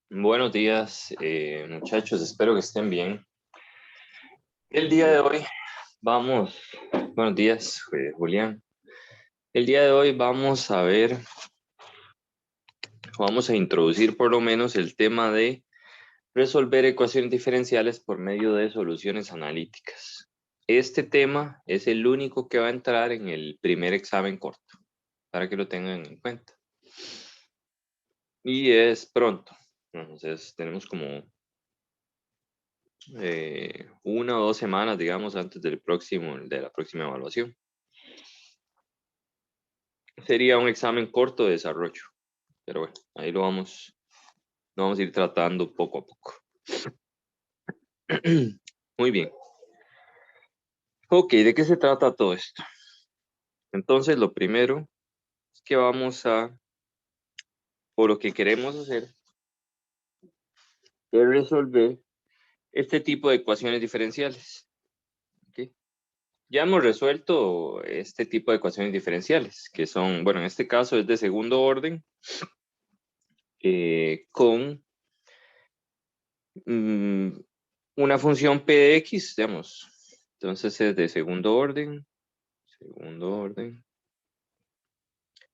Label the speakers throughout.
Speaker 1: Buenos días, muchachos, espero que estén bien. El día de hoy vamos, buenos días, Julián. El día de hoy vamos a ver, vamos a introducir por lo menos el tema de resolver ecuaciones diferenciales por medio de soluciones analíticas. Este tema es el único que va a entrar en el primer examen corto, para que lo tengan en cuenta. Y es pronto, entonces tenemos como 1 o 2 semanas, digamos, antes de la próxima evaluación. Sería un examen corto de desarrollo, pero bueno, ahí lo vamos a ir tratando poco a poco. Muy bien. Ok, ¿de qué se trata todo esto? Entonces, lo primero es que o lo que queremos hacer, es resolver este tipo de ecuaciones diferenciales. ¿Ok? Ya hemos resuelto este tipo de ecuaciones diferenciales, que son, bueno, en este caso es de segundo orden, con una función p de x, digamos. Entonces es de segundo orden,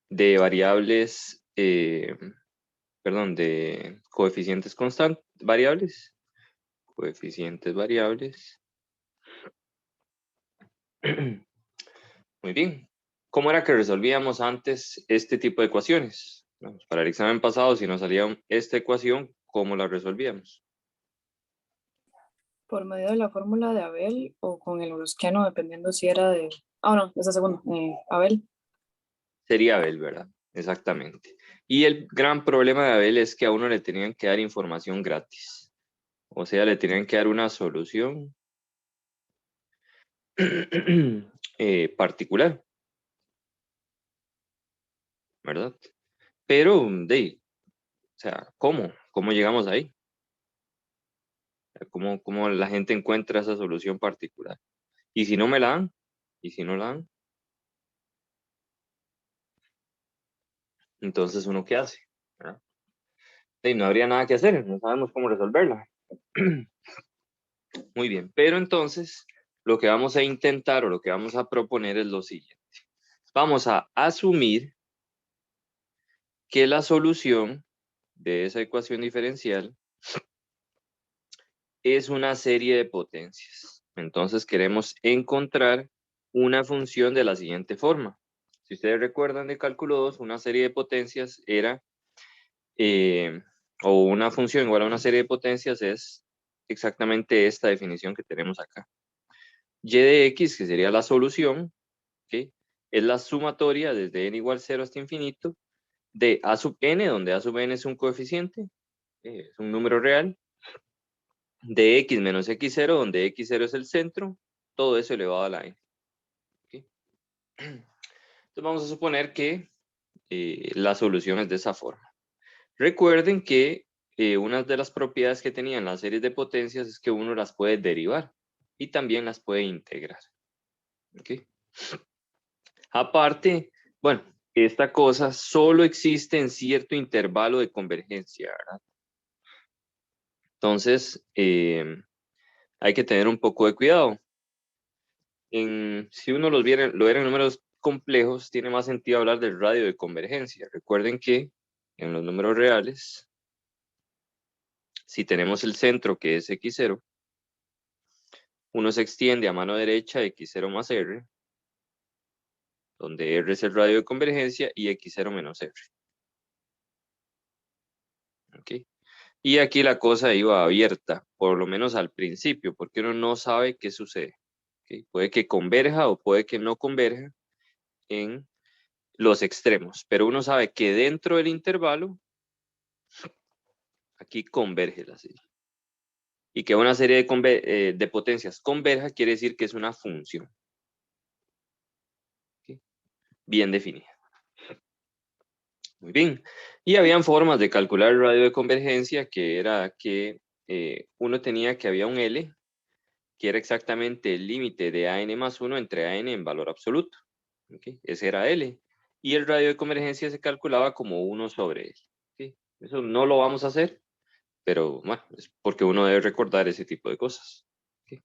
Speaker 1: de variables, perdón, de coeficientes constantes, coeficientes variables. Muy bien. ¿Cómo era que resolvíamos antes este tipo de ecuaciones? Vamos, para el examen pasado, si nos salía esta ecuación, ¿cómo la resolvíamos?
Speaker 2: Por medio de la fórmula de Abel o con el Browniano, dependiendo si era de... Ah, no, esa segunda, Abel.
Speaker 1: Sería Abel, ¿verdad? Exactamente. Y el gran problema de Abel es que a uno le tenían que dar información gratis. O sea, le tenían que dar una solución particular, ¿verdad? Pero, o sea, ¿cómo? ¿Cómo llegamos ahí? ¿Cómo la gente encuentra esa solución particular? Y si no me la dan, y si no la dan, entonces uno qué hace, ¿verdad? No habría nada que hacer, no sabemos cómo resolverla. Muy bien, pero entonces lo que vamos a intentar o lo que vamos a proponer es lo siguiente. Vamos a asumir que la solución de esa ecuación diferencial es una serie de potencias. Entonces queremos encontrar una función de la siguiente forma. Si ustedes recuerdan de cálculo 2, una serie de potencias era, eh, o una función igual a una serie de potencias es exactamente esta definición que tenemos acá. Y de x, que sería la solución, ¿ok? Es la sumatoria desde n igual 0 hasta infinito de a sub n, donde a sub n es un coeficiente, es un número real, de x menos x0, donde x0 es el centro, todo eso elevado a la n. ¿Okay? Entonces vamos a suponer que la solución es de esa forma. Recuerden que una de las propiedades que tenían las series de potencias es que uno las puede derivar y también las puede integrar. ¿Okay? Aparte, bueno, esta cosa solo existe en cierto intervalo de convergencia, ¿verdad? Entonces, hay que tener un poco de cuidado. Si uno lo viera en números complejos, tiene más sentido hablar del radio de convergencia. Recuerden que en los números reales, si tenemos el centro que es x0, uno se extiende a mano derecha x0 más r, donde r es el radio de convergencia y x0 menos r. ¿Okay? Y aquí la cosa iba abierta, por lo menos al principio, porque uno no sabe qué sucede. ¿Okay? Puede que converja o puede que no converja en los extremos, pero uno sabe que dentro del intervalo, aquí converge la serie. Y que una serie de potencias converja quiere decir que es una función. ¿Okay? Bien definida. Muy bien. Y habían formas de calcular el radio de convergencia, que era que uno tenía que había un L, que era exactamente el límite de AN más 1 entre AN en valor absoluto. ¿Okay? Ese era L. Y el radio de convergencia se calculaba como 1 sobre L. ¿Okay? Eso no lo vamos a hacer, pero bueno, es porque uno debe recordar ese tipo de cosas. ¿Ok?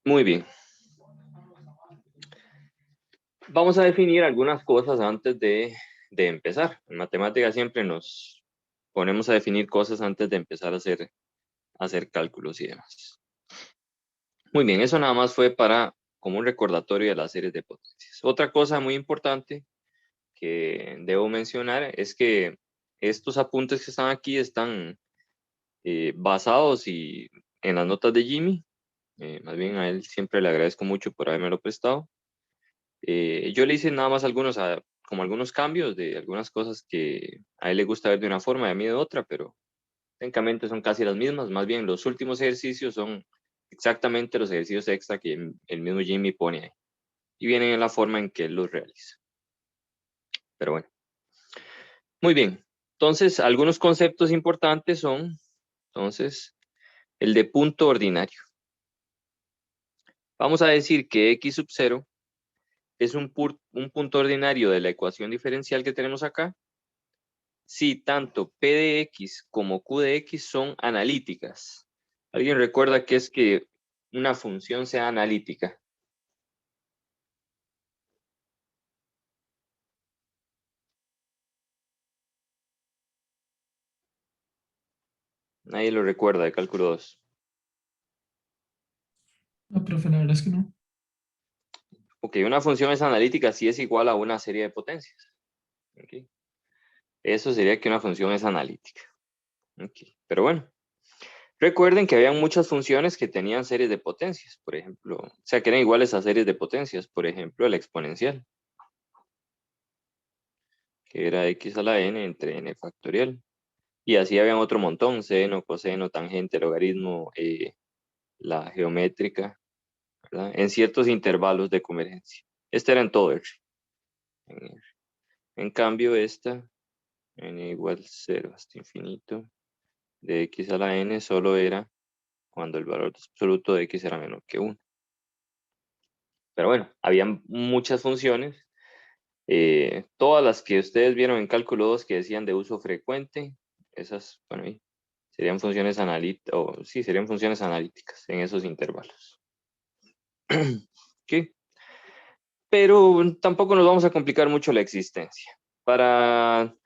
Speaker 1: Muy bien. Vamos a definir algunas cosas antes de empezar. En matemáticas siempre nos ponemos a definir cosas antes de empezar a hacer cálculos y demás. Muy bien, eso nada más fue como un recordatorio de las series de potencias. Otra cosa muy importante que debo mencionar es que estos apuntes que están aquí están basados en las notas de Jimmy. Más bien a él siempre le agradezco mucho por habérmelo prestado. Yo le hice nada más como algunos cambios de algunas cosas que a él le gusta ver de una forma y a mí de otra, pero técnicamente son casi las mismas. Más bien los últimos ejercicios son exactamente los ejercicios extra que el mismo Jimmy pone ahí y vienen en la forma en que él los realiza. Pero bueno. Muy bien. Entonces, algunos conceptos importantes son, entonces, el de punto ordinario. Vamos a decir que x sub 0 es un punto ordinario de la ecuación diferencial que tenemos acá si tanto p de x como q de x son analíticas. ¿Alguien recuerda qué es que una función sea analítica? Nadie lo recuerda de cálculo 2.
Speaker 3: No, profe, la verdad es que no.
Speaker 1: Ok, una función es analítica si es igual a una serie de potencias. Okay. Eso sería que una función es analítica. Okay. Pero bueno, recuerden que habían muchas funciones que tenían series de potencias, por ejemplo, o sea, que eran iguales a series de potencias, por ejemplo, la exponencial, que era x a la n entre n factorial. Y así habían otro montón, seno, coseno, tangente, logaritmo, la geométrica, ¿verdad? En ciertos intervalos de convergencia. Este era en todo R. En cambio, esta, n igual 0 hasta infinito, de x a la n solo era cuando el valor absoluto de x era menor que 1. Pero bueno, había muchas funciones. Todas las que ustedes vieron en cálculo 2 que decían de uso frecuente, esas, bueno, ahí serían funciones analíticas, o sí, serían funciones analíticas en esos intervalos. ¿Qué? Pero tampoco nos vamos a complicar mucho la existencia. Para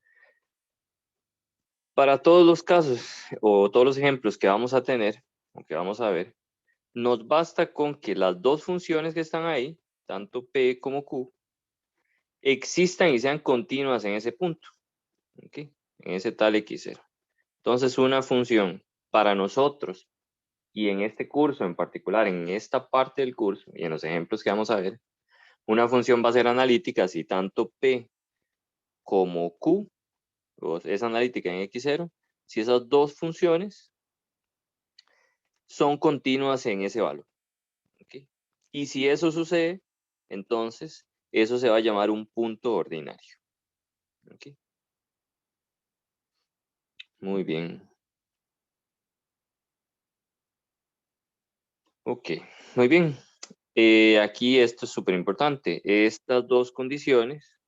Speaker 1: todos los casos o todos los ejemplos que vamos a tener, o que vamos a ver, nos basta con que las dos funciones que están ahí, tanto P como Q, existan y sean continuas en ese punto, ¿okay? En ese tal x0. Entonces, una función para nosotros, y en este curso en particular, en esta parte del curso, y en los ejemplos que vamos a ver, una función va a ser analítica si tanto P como Q es analítica en x0, si esas dos funciones son continuas en ese valor. ¿Okay? Y si eso sucede, entonces eso se va a llamar un punto ordinario. ¿Okay? Muy bien. Ok, muy bien. Aquí esto es súper importante. Estas dos condiciones,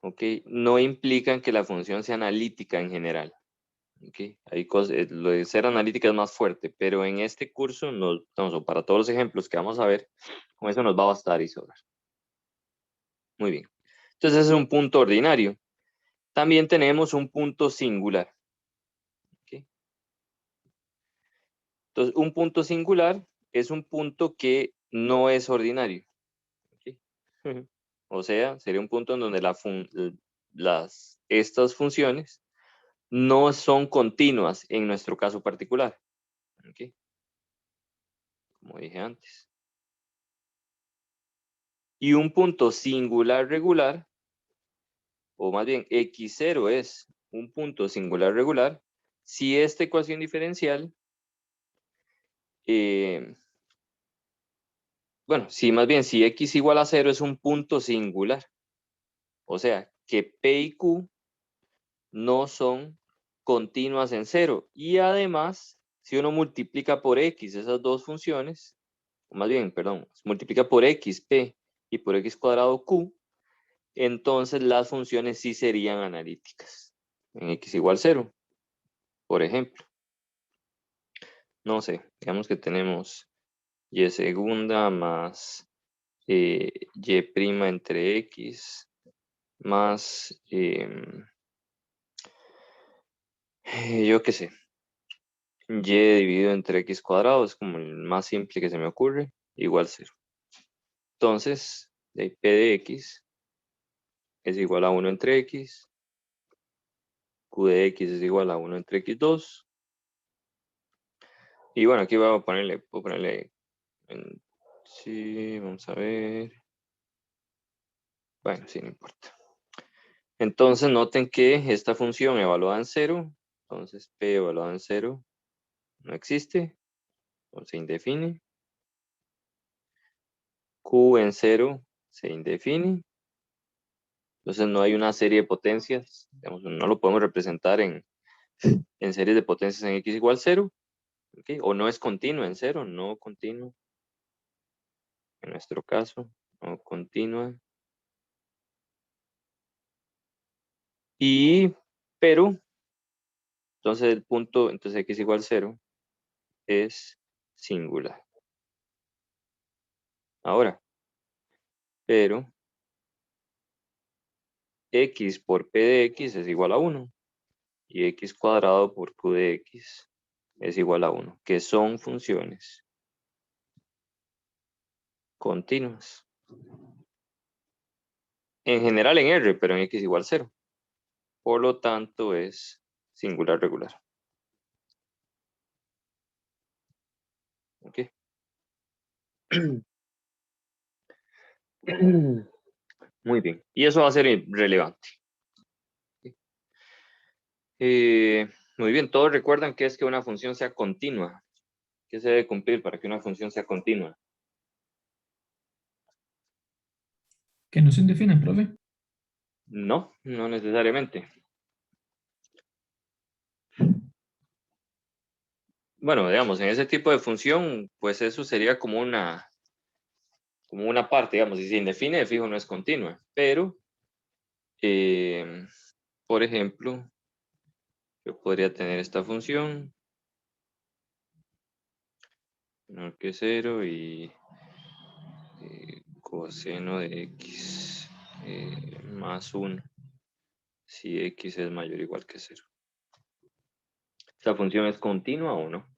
Speaker 1: ok, no implican que la función sea analítica en general. Okay. Hay cosas, lo de ser analítica es más fuerte, pero en este curso, o para todos los ejemplos que vamos a ver, con eso nos va a bastar y sobrar. Muy bien. Entonces ese es un punto ordinario. También tenemos un punto singular. Okay. Entonces, un punto singular es un punto que no es ordinario. Okay. O sea, sería un punto en donde estas funciones no son continuas en nuestro caso particular. Okay. Como dije antes. Y un punto singular regular, o más bien x0 es un punto singular regular, si esta ecuación diferencial, bueno, si más bien si x igual a 0 es un punto singular, o sea, que P y Q no son continuas en 0. Y además, si uno multiplica por x esas dos funciones, o más bien, perdón, multiplica por x P y por x cuadrado Q, entonces las funciones sí serían analíticas. en x igual 0, por ejemplo. No sé, digamos que tenemos y segunda más y' entre x más, yo qué sé, y dividido entre x cuadrado, es como el más simple que se me ocurre, igual 0. Entonces, p de x es igual a 1 entre x, q de x es igual a 1 entre x2. Y bueno, aquí puedo ponerle, sí, vamos a ver. Bueno, sí, no importa. Entonces, noten que esta función evaluada en 0, entonces p evaluada en 0 no existe, o se indefine. Q en 0 se indefine. Entonces no hay una serie de potencias, digamos, no lo podemos representar en series de potencias en x igual 0, ¿okay? O no es continuo en 0, no continuo. En nuestro caso, no continua. Pero, entonces el punto, entonces x igual 0 es singular. Ahora, pero x por p de x es igual a 1 y x cuadrado por q de x es igual a 1, que son funciones continuas. En general en R, pero en x igual 0. Por lo tanto es singular regular. ¿Ok? Muy bien. Y eso va a ser relevante. Muy bien, todos recuerdan que es que una función sea continua. ¿Qué se debe cumplir para que una función sea continua?
Speaker 3: Que no se indefine, profe.
Speaker 1: No, no necesariamente. Bueno, digamos, en ese tipo de función, pues eso sería como una parte, digamos, si se indefine, de fijo no es continua. Pero, por ejemplo, yo podría tener esta función menor que 0 y coseno de x más 1 si x es mayor o igual que 0. ¿Esta función es continua o no?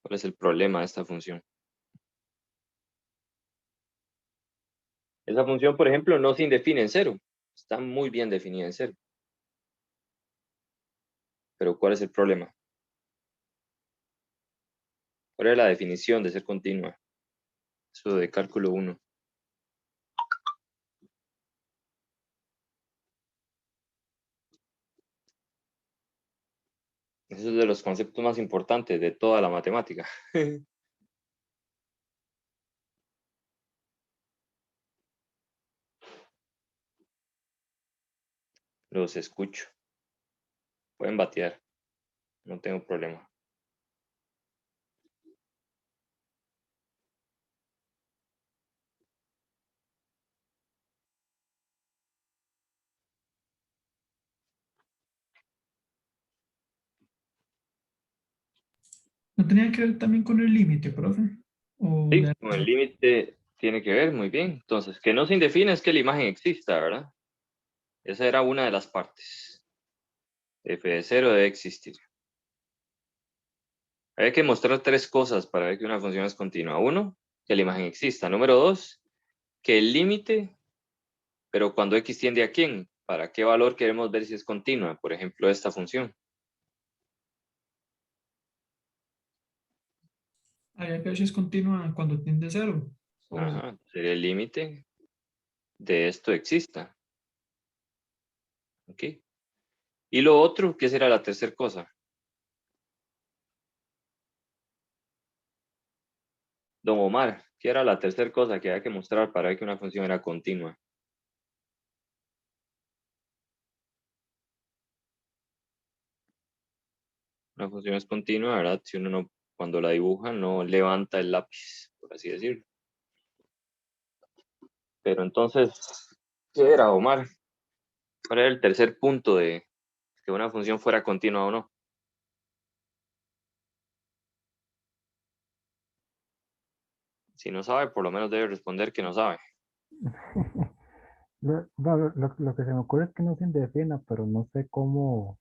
Speaker 1: ¿Cuál es el problema de esta función? Esa función, por ejemplo, no se indefine en 0. Está muy bien definida en 0. Pero ¿cuál es el problema? ¿Cuál es la definición de ser continua? Eso de cálculo 1. Eso es de los conceptos más importantes de toda la matemática. Los escucho. Pueden batear. No tengo problema.
Speaker 3: ¿No tenía que ver también con el límite, profe? O
Speaker 1: Sí,
Speaker 3: ya-
Speaker 1: con el límite tiene que ver, muy bien. Entonces, que no se indefine es que la imagen exista, ¿verdad? Esa era una de las partes. F de 0 debe existir. Hay que mostrar tres cosas para ver que una función es continua. Uno, que la imagen exista. Número dos, que el límite, pero cuando x tiende a quién, ¿para qué valor queremos ver si es continua? Por ejemplo, esta función.
Speaker 3: Había que ver si es continua cuando tiende a 0. O
Speaker 1: Ajá, sería el límite de esto exista. ¿Ok? Y lo otro, ¿qué será la tercera cosa? Don Omar, ¿qué era la tercera cosa que había que mostrar para ver que una función era continua? Una función es continua, ¿verdad? Si uno no, cuando la dibuja, no levanta el lápiz, por así decirlo. Pero entonces, ¿qué era, Omar? ¿Cuál era el tercer punto de que una función fuera continua o no? Si no sabe, por lo menos debe responder que no sabe.
Speaker 4: Lo que se me ocurre es que no se indefina, pero no sé cómo.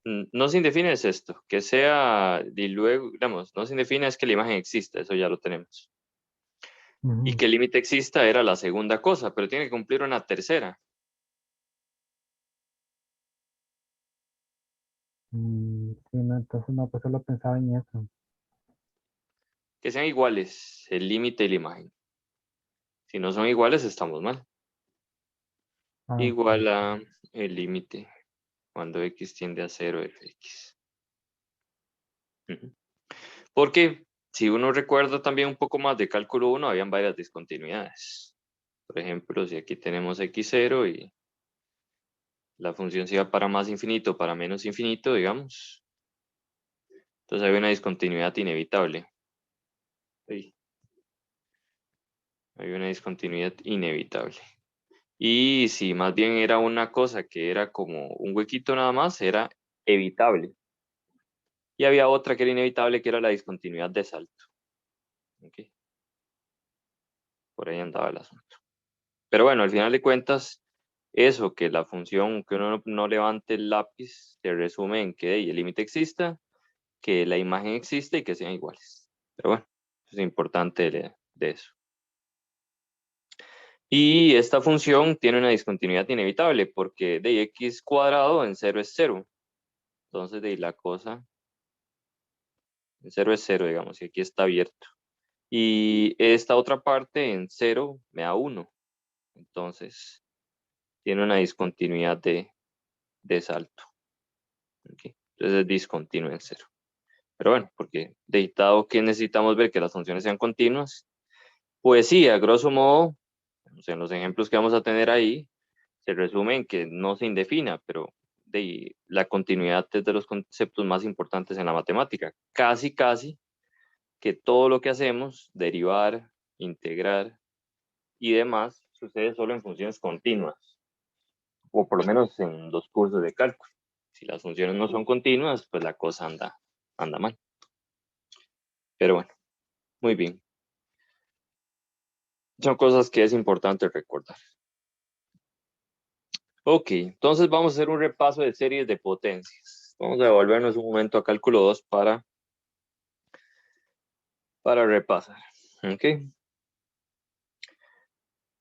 Speaker 1: No se indefine es esto, que sea, y luego, digamos, no se indefine es que la imagen exista, eso ya lo tenemos. Y
Speaker 4: Ujú.
Speaker 1: que el límite exista era la segunda cosa, pero tiene que cumplir una tercera.
Speaker 4: Sí, no, entonces no, pues solo pensaba en eso.
Speaker 1: Que sean iguales, el límite y la imagen. Si no son iguales, estamos mal.
Speaker 4: Ah,
Speaker 1: Igual a el límite cuando x tiende a 0 fx. Ujú. Porque si uno recuerda también un poco más de cálculo 1, habían varias discontinuidades. Por ejemplo, si aquí tenemos x0 y la función se iba para más infinito, para menos infinito, digamos. Entonces hay una discontinuidad inevitable. Sí, hay una discontinuidad inevitable. Y si más bien era una cosa que era como un huequito nada más, era evitable. Y había otra que era inevitable, que era la discontinuidad de salto. ¿Ok? Por ahí andaba el asunto. Pero bueno, al final de cuentas, eso, que la función, que uno no levante el lápiz, se resume en que el límite exista, que la imagen existe y que sean iguales. Pero bueno, eso es importante de eso. Y esta función tiene una discontinuidad inevitable porque de x cuadrado en 0 es 0. Entonces de la cosa en 0 es 0, digamos, y aquí está abierto. Y esta otra parte en 0 me da 1. Entonces tiene una discontinuidad de salto. ¿Okay? Entonces es discontinuo en 0. Pero bueno, porque dado que necesitamos ver que las funciones sean continuas, pues sí, a grosso modo, en los ejemplos que vamos a tener ahí, se resume en que no se indefina, pero la continuidad es de los conceptos más importantes en la matemática. Casi, casi que todo lo que hacemos, derivar, integrar y demás, sucede solo en funciones continuas, o por lo menos en los cursos de cálculo. Si las funciones no son continuas, pues la cosa anda mal. Pero bueno, muy bien. Son cosas que es importante recordar. Ok, entonces vamos a hacer un repaso de series de potencias. Vamos a devolvernos un momento a cálculo 2 para repasar. Ok.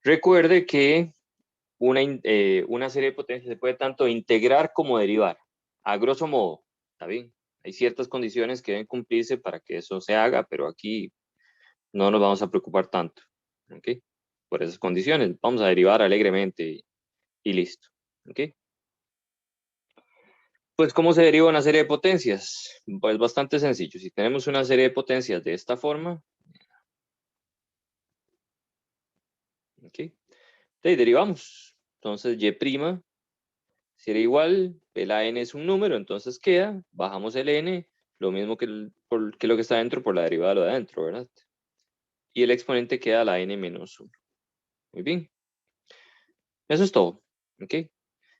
Speaker 1: Recuerde que una serie de potencias se puede tanto integrar como derivar. A grosso modo, ¿está bien? Hay ciertas condiciones que deben cumplirse para que eso se haga, pero aquí no nos vamos a preocupar tanto. ¿Ok? Por esas condiciones. Vamos a derivar alegremente y listo. ¿Ok? Pues, ¿cómo se deriva una serie de potencias? Pues bastante sencillo. Si tenemos una serie de potencias de esta forma, ¿ok? De ahí derivamos. Entonces, y' será igual, el a n es un número, entonces queda, bajamos el n, lo mismo que lo que está dentro por la derivada de lo de adentro, ¿verdad? Y el exponente queda a la n menos 1. Muy bien. Eso es todo. ¿Ok?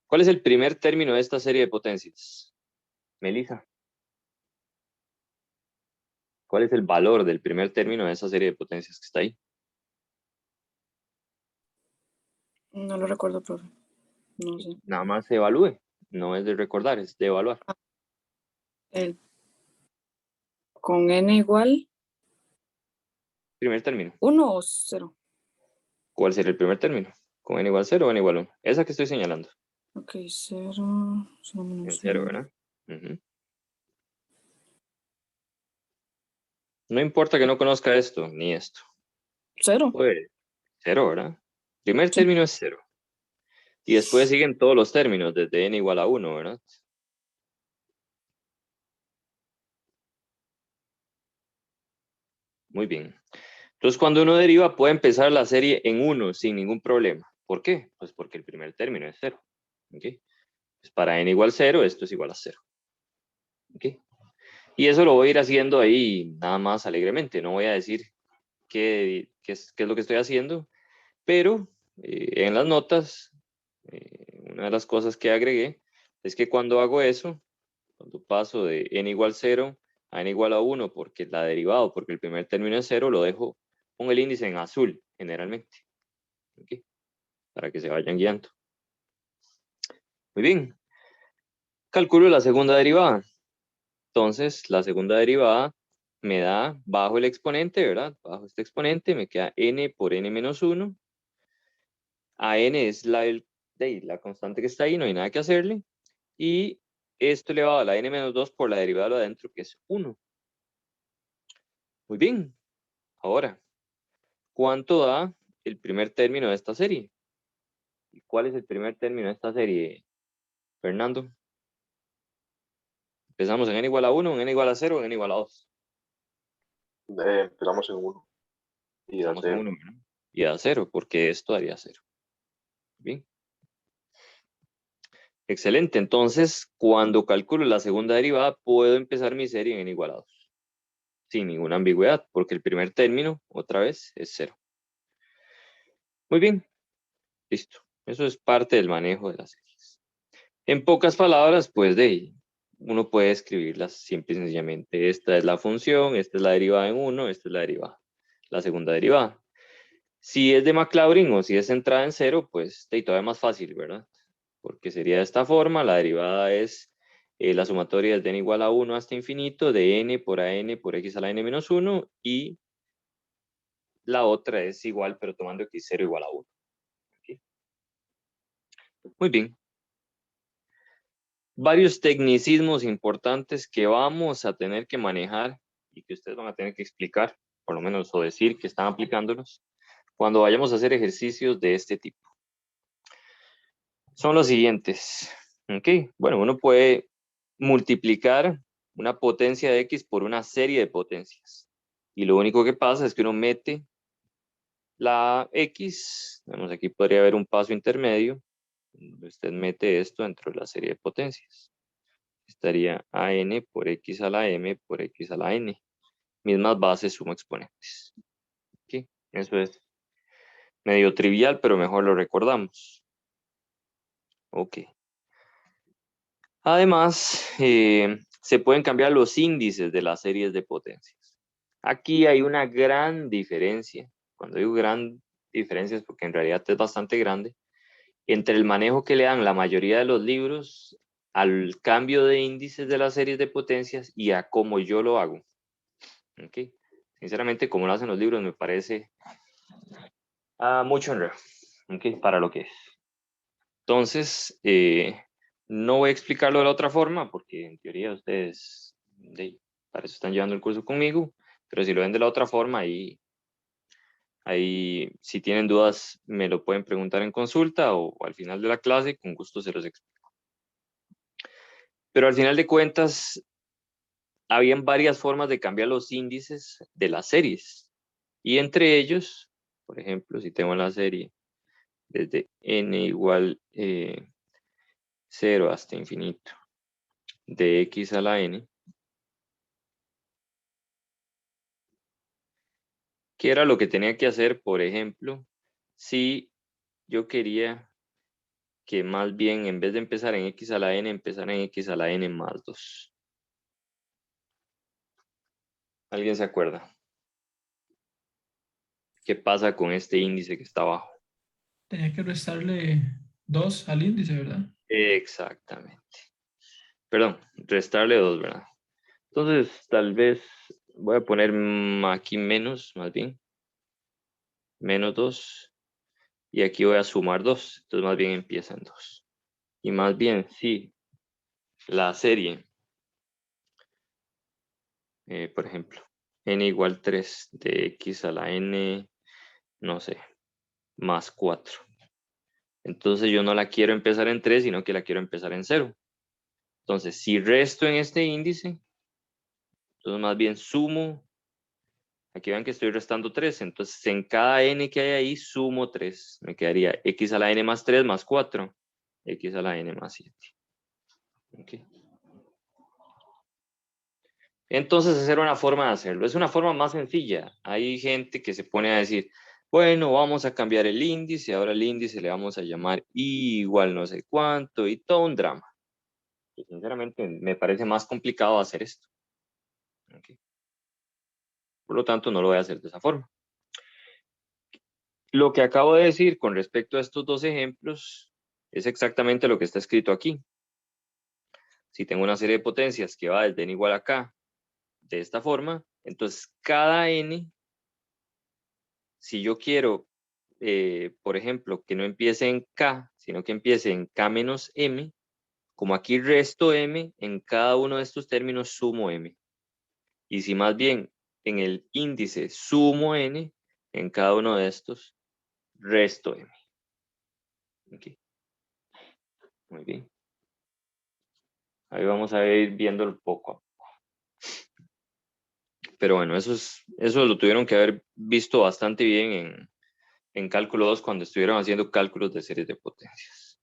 Speaker 1: ¿Cuál es el primer término de esta serie de potencias? Melissa, ¿cuál es el valor del primer término de esa serie de potencias que está ahí?
Speaker 2: No lo recuerdo, profe. No sé.
Speaker 1: Nada más se evalúe. No es de recordar, es de evaluar.
Speaker 2: El, con n igual
Speaker 1: Primer término.
Speaker 2: 1 o 0.
Speaker 1: ¿Cuál sería el primer término? ¿Con n igual 0 o n igual 1? Esa que estoy señalando.
Speaker 2: Ok, 0, 0
Speaker 1: En
Speaker 2: menos
Speaker 1: 0,
Speaker 2: 1.
Speaker 1: ¿verdad? Ujú. No importa que no conozca esto, ni esto.
Speaker 2: 0.
Speaker 1: Pues, 0, ¿verdad? Primer
Speaker 2: Sí.
Speaker 1: término es 0. Y después siguen todos los términos, desde n igual a 1, ¿verdad? Muy bien. Entonces, cuando uno deriva, puede empezar la serie en 1 sin ningún problema. ¿Por qué? Pues porque el primer término es 0. ¿Ok? Pues para n igual 0, esto es igual a 0. ¿Ok? Y eso lo voy a ir haciendo ahí nada más alegremente. No voy a decir qué es lo que estoy haciendo, pero en las notas, una de las cosas que agregué es que cuando hago eso, cuando paso de n igual 0 a n igual a 1, porque la derivada, porque el primer término es 0, lo dejo con el índice en azul, generalmente. ¿Okay? Para que se vayan guiando. Muy bien. Calculo la segunda derivada. Entonces, la segunda derivada me da bajo el exponente, ¿verdad? Bajo este exponente me queda n por n menos 1. A n es la constante que está ahí, no hay nada que hacerle. Y esto elevado a la n menos 2 por la derivada de lo adentro, que es 1. Muy bien. Ahora, ¿cuánto da el primer término de esta serie? ¿Y cuál es el primer término de esta serie, Fernando? Empezamos en n igual a 1, en n igual a 0, en n igual a 2.
Speaker 5: Empezamos en 1. Y da
Speaker 1: Empezamos en
Speaker 5: 0.
Speaker 1: 1, ¿verdad? Y da 0, porque esto daría 0. Bien. Excelente. Entonces, cuando calculo la segunda derivada, puedo empezar mi serie en n igual a 2. Sin ninguna ambigüedad, porque el primer término, otra vez, es 0. Muy bien. Listo. Eso es parte del manejo de las series. En pocas palabras, pues uno puede escribirlas simple y sencillamente. Esta es la función, esta es la derivada en 1, esta es la derivada. La segunda derivada. Si es de Maclaurin o si es centrada en 0, pues todavía más fácil, ¿verdad? Porque sería de esta forma, la derivada es la sumatoria es de n igual a 1 hasta infinito, de n por a n por x a la n menos 1, y la otra es igual, pero tomando x0 igual a 1. ¿Okay? Muy bien. Varios tecnicismos importantes que vamos a tener que manejar y que ustedes van a tener que explicar, por lo menos, o decir que están aplicándolos, cuando vayamos a hacer ejercicios de este tipo. Son los siguientes. ¿Okay? Bueno, uno puede multiplicar una potencia de x por una serie de potencias. Y lo único que pasa es que uno mete la x, vemos aquí podría haber un paso intermedio, usted mete esto dentro de la serie de potencias. Estaría a n por x a la m por x a la n. Mismas bases, suma exponentes. ¿Okay? Eso es medio trivial, pero mejor lo recordamos. Ok. Además, se pueden cambiar los índices de las series de potencias. Aquí hay una gran diferencia. Cuando digo gran diferencia es porque en realidad es bastante grande. Entre el manejo que le dan la mayoría de los libros al cambio de índices de las series de potencias y a cómo yo lo hago. ¿Okay? Sinceramente, como lo hacen los libros, me parece mucho enredo. ¿Okay? Para lo que es. Entonces, no voy a explicarlo de la otra forma, porque en teoría ustedes para eso están llevando el curso conmigo, pero si lo ven de la otra forma, ahí si tienen dudas me lo pueden preguntar en consulta o al final de la clase, con gusto se los explico. Pero al final de cuentas, habían varias formas de cambiar los índices de las series. Y entre ellos, por ejemplo, si tengo la serie desde n igual 0 hasta infinito, de x a la n, ¿qué era lo que tenía que hacer, por ejemplo, si yo quería que más bien en vez de empezar en x a la n, empezara en x a la n más 2? ¿Alguien se acuerda? ¿Qué pasa con este índice que está abajo?
Speaker 3: Tenía que restarle 2 al índice, ¿verdad?
Speaker 1: Exactamente. Perdón, restarle 2, ¿verdad? Entonces, tal vez voy a poner aquí menos, más bien. Menos 2. Y aquí voy a sumar 2. Entonces, más bien empieza en 2. Y más bien, sí, la serie, por ejemplo, n igual 3 de x a la n, no sé, más 4. Entonces, yo no la quiero empezar en 3, sino que la quiero empezar en 0. Entonces, si resto en este índice, entonces más bien sumo. Aquí vean que estoy restando 3, entonces en cada n que hay ahí sumo 3. Me quedaría x a la n más 3 más 4, x a la n más 7. Okay. Entonces esa era una forma de hacerlo. Es una forma más sencilla. Hay gente que se pone a decir, Bueno, vamos a cambiar el índice. Ahora el índice le vamos a llamar igual no sé cuánto y todo un drama. Y sinceramente me parece más complicado hacer esto. Ok. Por lo tanto, no lo voy a hacer de esa forma. Lo que acabo de decir con respecto a estos dos ejemplos es exactamente lo que está escrito aquí. Si tengo una serie de potencias que va desde n igual a k de esta forma, entonces cada n, si yo quiero, por ejemplo, que no empiece en k, sino que empiece en k menos m, como aquí resto m, en cada uno de estos términos sumo m. Y si más bien en el índice sumo n, en cada uno de estos resto m. Okay. Muy bien. Ahí vamos a ir viéndolo poco a poco. Pero bueno, eso lo tuvieron que haber visto bastante bien en cálculo 2 cuando estuvieron haciendo cálculos de series de potencias.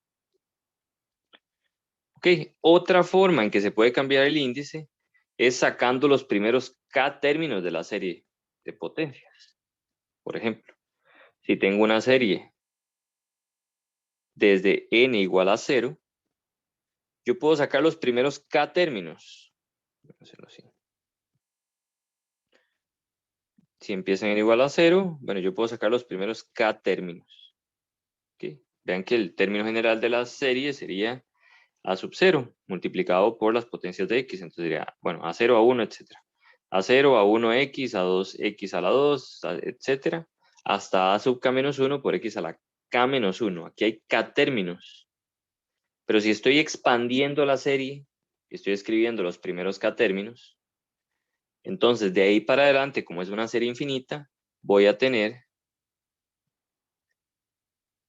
Speaker 1: Ok, otra forma en que se puede cambiar el índice es sacando los primeros k términos de la serie de potencias. Por ejemplo, si tengo una serie desde n igual a 0, yo puedo sacar los primeros k términos. Vamos a hacerlo así. Si empiezan en igual a 0, bueno, yo puedo sacar los primeros k términos. ¿Okay? Vean que el término general de la serie sería a sub 0 multiplicado por las potencias de x. Entonces sería, bueno, a 0, a 1, etc. A 0, a 1x, a 2x a la 2, etc. Hasta a sub k menos 1 por x a la k menos 1. Aquí hay k términos. Pero si estoy expandiendo la serie, estoy escribiendo los primeros k términos, entonces de ahí para adelante, como es una serie infinita, voy a tener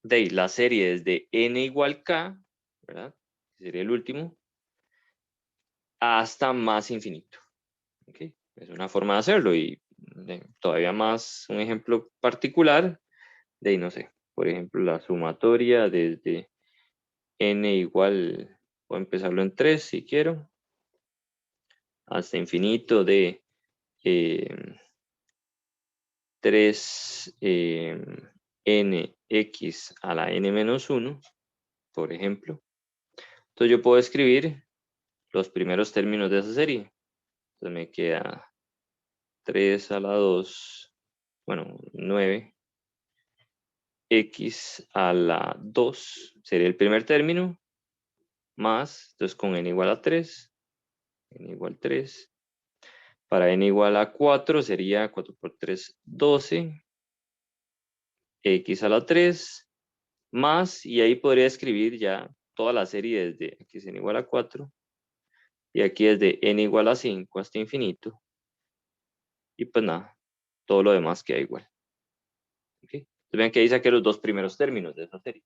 Speaker 1: de ahí la serie desde n igual k, ¿verdad? Que sería el último, hasta más infinito. ¿Okay? Es una forma de hacerlo y todavía más un ejemplo particular de ahí, no sé, por ejemplo, la sumatoria desde n igual, voy a empezarlo en 3 si quiero, hasta infinito de 3 nx a la n menos 1, por ejemplo. Entonces yo puedo escribir los primeros términos de esa serie. Entonces me queda 3 a la 2, bueno, 9, x a la 2 sería el primer término, más, entonces con n igual a 3, n igual a 3. Para n igual a 4 sería 4 por 3, 12, x a la 3, más, y ahí podría escribir ya toda la serie desde aquí es n igual a 4, y aquí desde n igual a 5 hasta infinito, y pues nada, todo lo demás queda igual. ¿Okay? Entonces vean que ahí saqué los dos primeros términos de esa serie.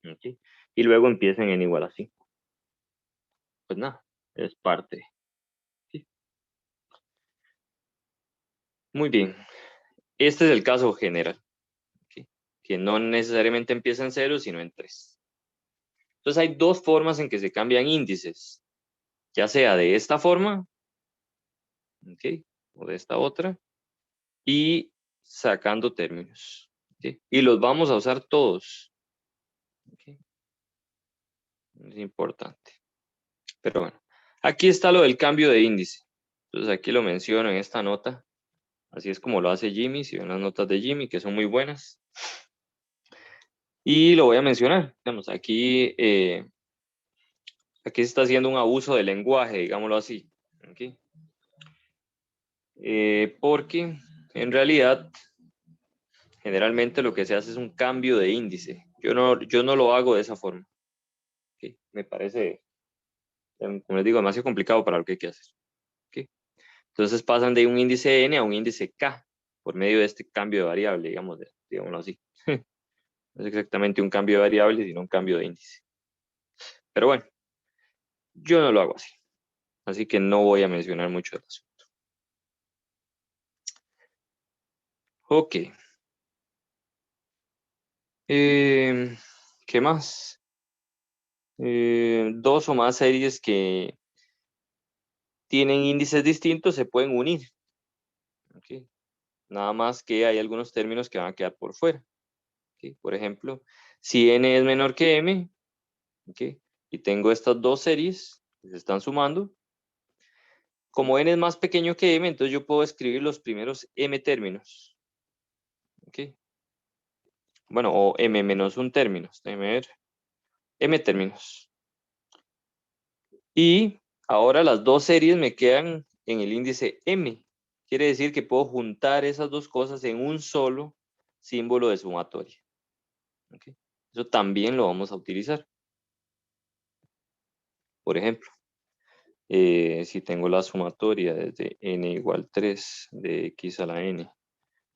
Speaker 1: ¿Okay? Y luego empiezan en igual a 5. Pues nada, es parte. ¿Sí? Muy bien. Este es el caso general. ¿Okay? Que no necesariamente empieza en 0, sino en 3. Entonces hay dos formas en que se cambian índices. Ya sea de esta forma, ¿okay? O de esta otra, y sacando términos. ¿Okay? Y los vamos a usar todos. ¿Okay? Es importante. Pero bueno, aquí está lo del cambio de índice. Entonces aquí lo menciono en esta nota. Así es como lo hace Jimmy, si ven las notas de Jimmy, que son muy buenas. Y lo voy a mencionar. Digamos, aquí se está haciendo un abuso del lenguaje, digámoslo así. ¿Okay? Porque en realidad, generalmente lo que se hace es un cambio de índice. Yo no lo hago de esa forma. ¿Okay? Me parece, como les digo, demasiado complicado para lo que hay que hacer. ¿Okay? Entonces pasan de un índice n a un índice k por medio de este cambio de variable, digámoslo así. No es exactamente un cambio de variable, sino un cambio de índice. Pero bueno, yo no lo hago así. Así que no voy a mencionar mucho del asunto. Ok. ¿Qué más? Dos o más series que tienen índices distintos se pueden unir. Okay. Nada más que hay algunos términos que van a quedar por fuera. ¿Ok? Por ejemplo, si n es menor que m, ¿ok? Y tengo estas dos series que se están sumando. Como n es más pequeño que m, entonces yo puedo escribir los primeros m términos. ¿Ok? Bueno, o m menos un término. Déjame ver. M términos. Y ahora las dos series me quedan en el índice m. Quiere decir que puedo juntar esas dos cosas en un solo símbolo de sumatoria. ¿Ok? Eso también lo vamos a utilizar. Por ejemplo, si tengo la sumatoria desde n igual 3 de x a la n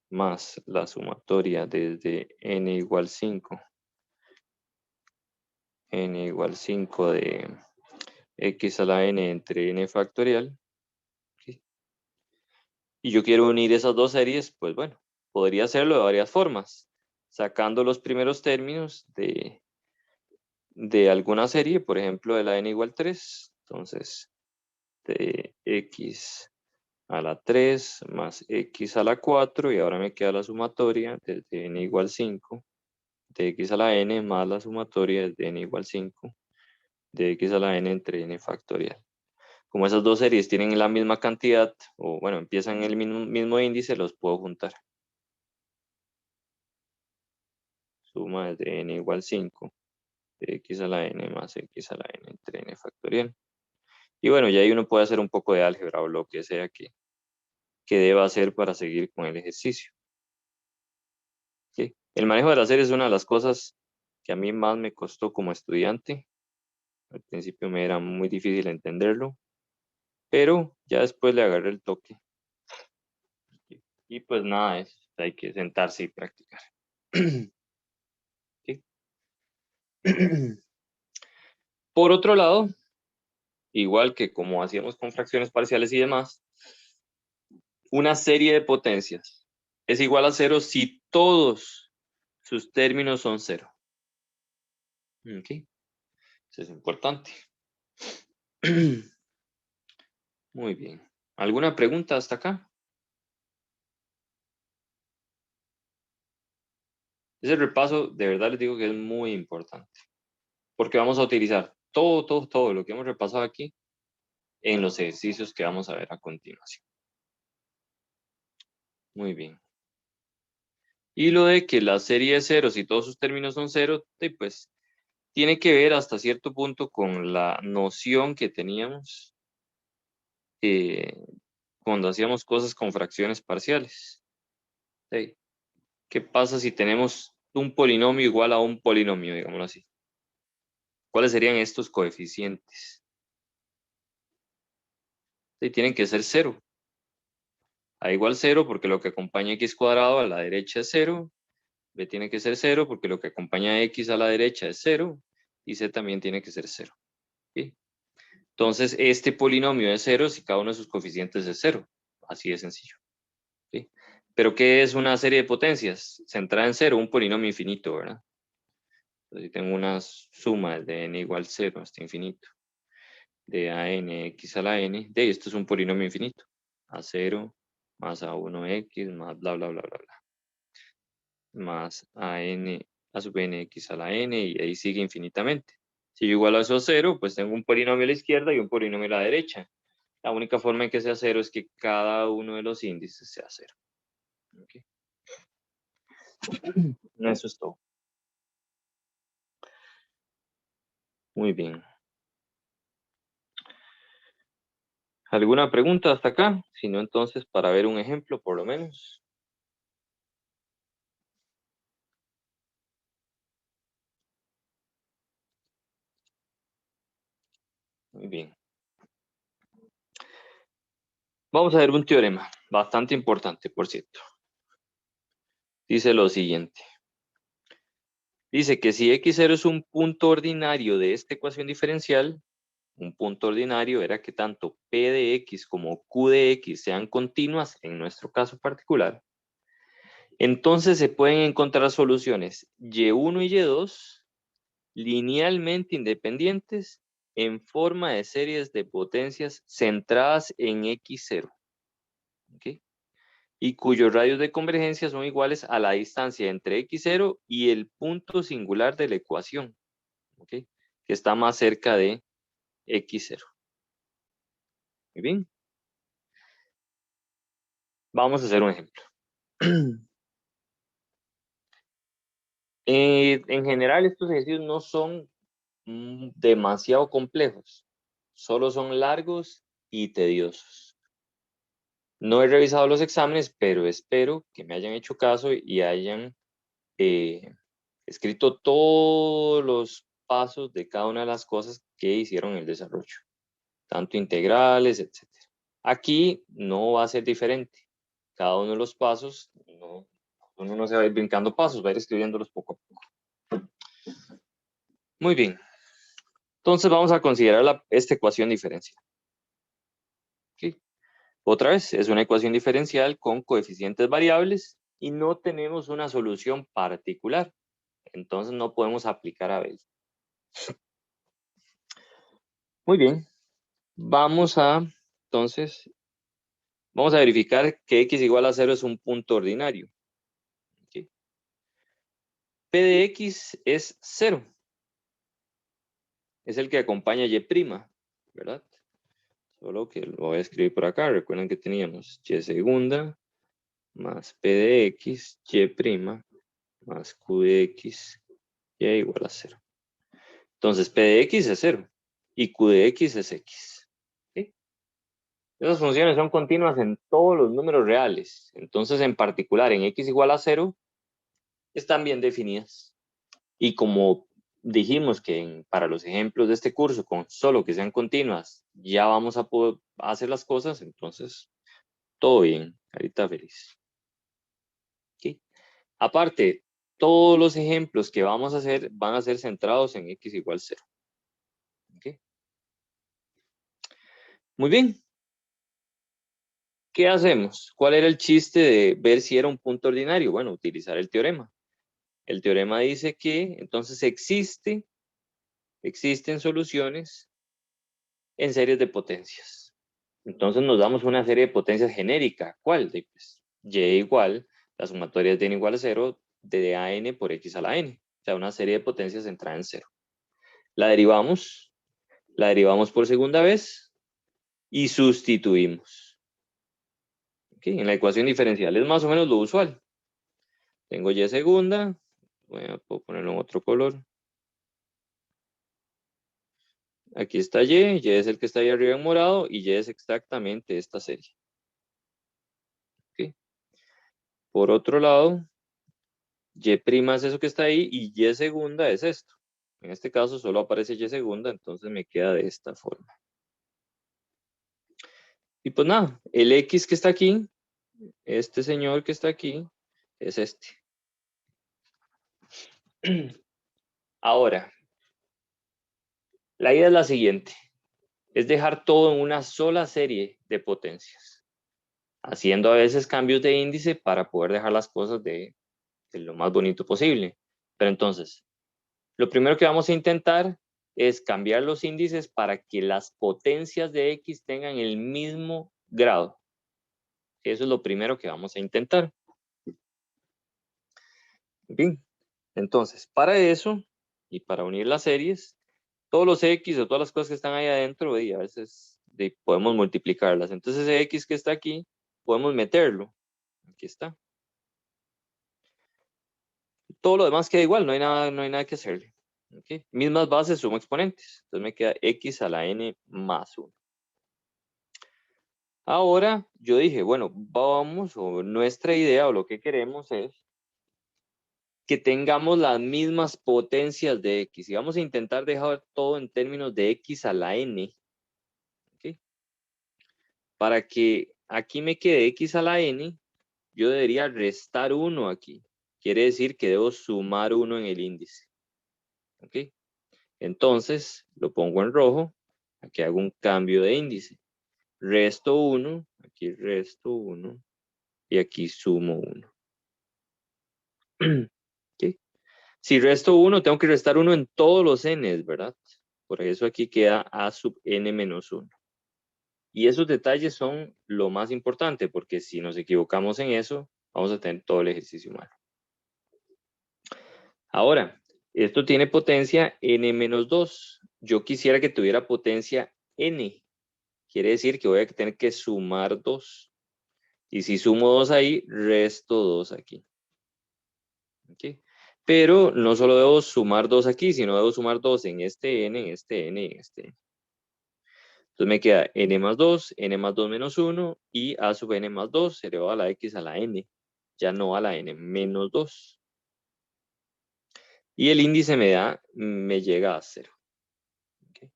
Speaker 1: más la sumatoria desde n igual 5 de x a la n entre n factorial, ¿sí? Y yo quiero unir esas dos series, pues bueno, podría hacerlo de varias formas, sacando los primeros términos de alguna serie, por ejemplo de la n igual 3, entonces de x a la 3 más x a la 4, y ahora me queda la sumatoria desde n igual 5 de x a la n más la sumatoria desde n igual 5 de x a la n entre n factorial. Como esas dos series tienen la misma cantidad, o bueno, empiezan en el mismo índice, los puedo juntar. Suma desde n igual 5 de x a la n más x a la n entre n factorial. Y bueno, ya ahí uno puede hacer un poco de álgebra o lo que sea que deba hacer para seguir con el ejercicio. ¿Sí? El manejo de la serie es una de las cosas que a mí más me costó como estudiante. Al principio me era muy difícil entenderlo, pero ya después le agarré el toque. Y pues nada, hay que sentarse y practicar. ¿Sí? Por otro lado, igual que como hacíamos con fracciones parciales y demás, una serie de potencias es igual a 0 si todos sus términos son 0. ¿Ok? Eso es importante. Muy bien. ¿Alguna pregunta hasta acá? Ese repaso, de verdad les digo que es muy importante, porque vamos a utilizar todo lo que hemos repasado aquí en los ejercicios que vamos a ver a continuación. Muy bien. Y lo de que la serie es 0 si todos sus términos son 0, pues tiene que ver hasta cierto punto con la noción que teníamos cuando hacíamos cosas con fracciones parciales. ¿Sí? ¿Qué pasa si tenemos un polinomio igual a un polinomio, digámoslo así? ¿Cuáles serían estos coeficientes? Sí, tienen que ser 0. A igual 0 porque lo que acompaña x cuadrado a la derecha es 0. B tiene que ser 0 porque lo que acompaña a x a la derecha es 0. Y c también tiene que ser 0. ¿Sí? Entonces, este polinomio es 0 si cada uno de sus coeficientes es 0. Así de sencillo. ¿Sí? Pero ¿qué es una serie de potencias? Centrada en 0, un polinomio infinito, ¿verdad? Entonces, si tengo una suma de n igual 0 hasta infinito, de a n x a la n, de esto es un polinomio infinito. A0 más a1x más bla, bla, bla, bla, bla. Más a sub nx a la n, y ahí sigue infinitamente. Si yo igualo a eso a 0, pues tengo un polinomio a la izquierda y un polinomio a la derecha. La única forma en que sea 0 es que cada uno de los índices sea 0. ¿Okay? Eso es todo. Muy bien. ¿Alguna pregunta hasta acá? Si no, entonces para ver un ejemplo, por lo menos. Muy bien. Vamos a ver un teorema, bastante importante, por cierto. Dice lo siguiente. Dice que si x0 es un punto ordinario de esta ecuación diferencial, un punto ordinario era que tanto p de x como q de x sean continuas, en nuestro caso particular, entonces se pueden encontrar soluciones y1 y y2 linealmente independientes en forma de series de potencias centradas en x0. ¿Okay? y cuyos radios de convergencia son iguales a la distancia entre x0 y el punto singular de la ecuación, ¿ok? Que está más cerca de x0. Muy bien. Vamos a hacer un ejemplo. En general, estos ejercicios no son demasiado complejos, solo son largos y tediosos. No he revisado los exámenes, pero espero que me hayan hecho caso y hayan escrito todos los pasos de cada una de las cosas que hicieron en el desarrollo, tanto integrales, etc. Aquí no va a ser diferente. Cada uno de los pasos, uno no se va a ir brincando pasos, va a ir escribiéndolos poco a poco. Muy bien. Entonces vamos a considerar esta ecuación diferencial. ¿Okay? Otra vez, es una ecuación diferencial con coeficientes variables y no tenemos una solución particular. Entonces no podemos aplicar a Abel. Muy bien. Entonces, vamos a verificar que x igual a 0 es un punto ordinario. ¿Okay? P de x es 0. Es el que acompaña a y', ¿verdad? Solo que lo voy a escribir por acá. Recuerden que teníamos y segunda más p de x, y' más q de x, y igual a 0. Entonces, p de x es 0 y q de x es x. ¿Sí? Esas funciones son continuas en todos los números reales. Entonces, en particular, en x igual a 0, están bien definidas. Y como dijimos que para los ejemplos de este curso, con solo que sean continuas, ya vamos a poder hacer las cosas, entonces, todo bien, carita feliz. ¿Sí? Aparte, todos los ejemplos que vamos a hacer van a ser centrados en x igual 0. ¿Okay? Muy bien. ¿Qué hacemos? ¿Cuál era el chiste de ver si era un punto ordinario? Bueno, utilizar el teorema. El teorema dice que entonces existen soluciones en series de potencias. Entonces nos damos una serie de potencias genérica. ¿Cuál? Pues, y igual, la sumatoria de n igual a 0 de a n por x a la n. O sea, una serie de potencias centrada en 0. La derivamos por segunda vez y sustituimos. ¿Okay? En la ecuación diferencial es más o menos lo usual. Tengo y segunda, puedo ponerlo en otro color. Aquí está y es el que está ahí arriba en morado, y y es exactamente esta serie. ¿Okay? Por otro lado, y' es eso que está ahí, y y segunda es esto. En este caso solo aparece y segunda, entonces me queda de esta forma. Y pues nada, el x que está aquí, este señor que está aquí, es este. Ahora, la idea es la siguiente. Es dejar todo en una sola serie de potencias, haciendo a veces cambios de índice para poder dejar las cosas de lo más bonito posible. Pero entonces, lo primero que vamos a intentar es cambiar los índices para que las potencias de x tengan el mismo grado. Eso es lo primero que vamos a intentar. Bien, entonces, para eso y para unir las series, todos los x o todas las cosas que están ahí adentro, y a veces podemos multiplicarlas. Entonces, ese x que está aquí, podemos meterlo. Aquí está. Todo lo demás queda igual, no hay nada que hacerle. ¿Okay? Mismas bases, sumo exponentes. Entonces me queda x a la n más 1. Ahora yo dije, bueno, nuestra idea o lo que queremos es que tengamos las mismas potencias de x. Y vamos a intentar dejar todo en términos de x a la n. ¿Okay? Para que aquí me quede x a la n, yo debería restar 1 aquí. Quiere decir que debo sumar 1 en el índice. ¿Ok? Entonces, lo pongo en rojo. Aquí hago un cambio de índice. Resto 1, aquí resto 1 y aquí sumo 1. ¿Okay? Si resto 1, tengo que restar 1 en todos los n's, ¿verdad? Por eso aquí queda a sub n menos 1. Y esos detalles son lo más importante, porque si nos equivocamos en eso, vamos a tener todo el ejercicio mal. Ahora, esto tiene potencia n-2. Yo quisiera que tuviera potencia n. Quiere decir que voy a tener que sumar 2. Y si sumo 2 ahí, resto 2 aquí. ¿Okay? Pero no solo debo sumar 2 aquí, sino debo sumar 2 en este n, en este n y en este n. Entonces me queda n más 2, n más 2 menos 1 y a sub n más 2 elevado a la x a la n, ya no a la n menos 2. Y el índice me llega a 0. ¿Okay?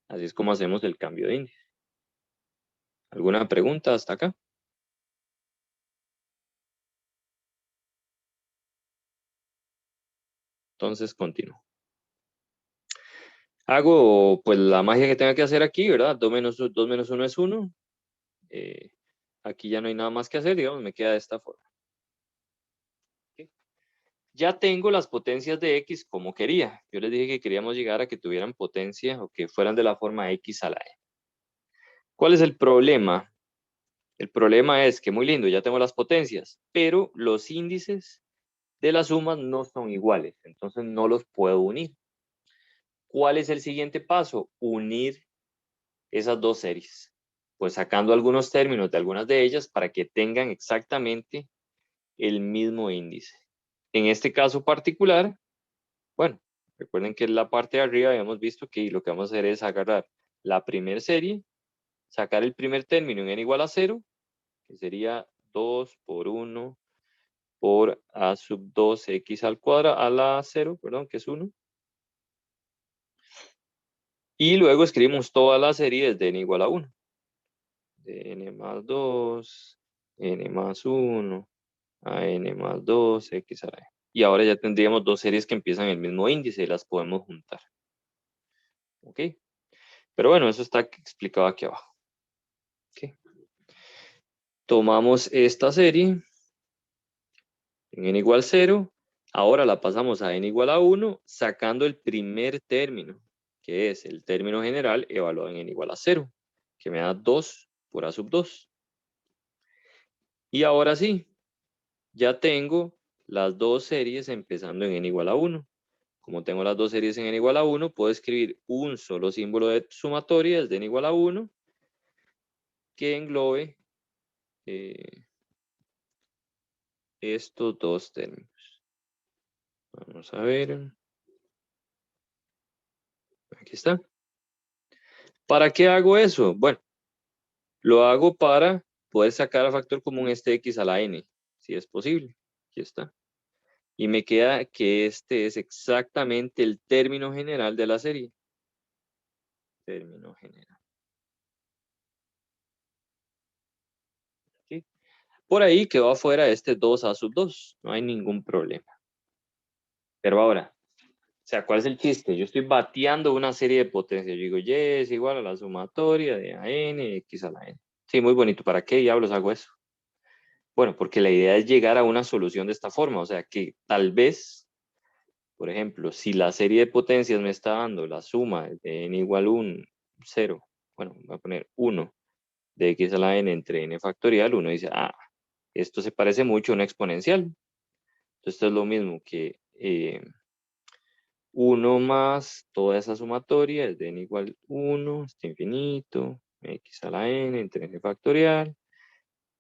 Speaker 1: Así es como hacemos el cambio de índice. ¿Alguna pregunta hasta acá? Entonces continúo. Hago pues la magia que tenga que hacer aquí, ¿verdad? 2 menos 1 es 1. Aquí ya no hay nada más que hacer, digamos, me queda de esta forma. ¿Okay? Ya tengo las potencias de x como quería. Yo les dije que queríamos llegar a que tuvieran potencia o que fueran de la forma x a la n. ¿Cuál es el problema? El problema es que muy lindo, ya tengo las potencias, pero los índices de las sumas no son iguales, entonces no los puedo unir. ¿Cuál es el siguiente paso? Unir esas dos series. Pues sacando algunos términos de algunas de ellas para que tengan exactamente el mismo índice. En este caso particular, bueno, recuerden que en la parte de arriba habíamos visto que lo que vamos a hacer es agarrar la primera serie, sacar el primer término en n igual a 0, que sería 2 por 1 por a sub 2x al cuadrado, a la 0, perdón, que es 1. Y luego escribimos toda la serie desde n igual a 1. De n más 2, n más 1, a n más 2, x a la n. Y ahora ya tendríamos dos series que empiezan el mismo índice y las podemos juntar. ¿Ok? Pero bueno, eso está explicado aquí abajo. ¿Ok? Tomamos esta serie en n igual 0. Ahora la pasamos a n igual a 1, sacando el primer término, que es el término general evaluado en n igual a 0, que me da 2 por a sub 2. Y ahora sí, ya tengo las dos series empezando en n igual a 1. Como tengo las dos series en n igual a 1, puedo escribir un solo símbolo de sumatoria desde n igual a 1 que englobe estos dos términos. Vamos a ver. Aquí está. ¿Para qué hago eso? Bueno, lo hago para poder sacar al factor común este x a la n, si es posible. Aquí está. Y me queda que este es exactamente el término general de la serie. Término general. ¿Sí? Por ahí quedó afuera este 2a sub 2. No hay ningún problema. Pero ahora, o sea, ¿cuál es el chiste? Yo estoy bateando una serie de potencias. Yo digo, y es igual a la sumatoria de a n, x a la n. Sí, muy bonito. ¿Para qué diablos hago eso? Bueno, porque la idea es llegar a una solución de esta forma. O sea, que tal vez, por ejemplo, si la serie de potencias me está dando la suma de n igual a 1, 0, bueno, voy a poner 1 de x a la n entre n factorial, uno dice, ah, esto se parece mucho a una exponencial. Entonces, esto es lo mismo que 1 más toda esa sumatoria es de n igual 1, está infinito, x a la n entre n factorial,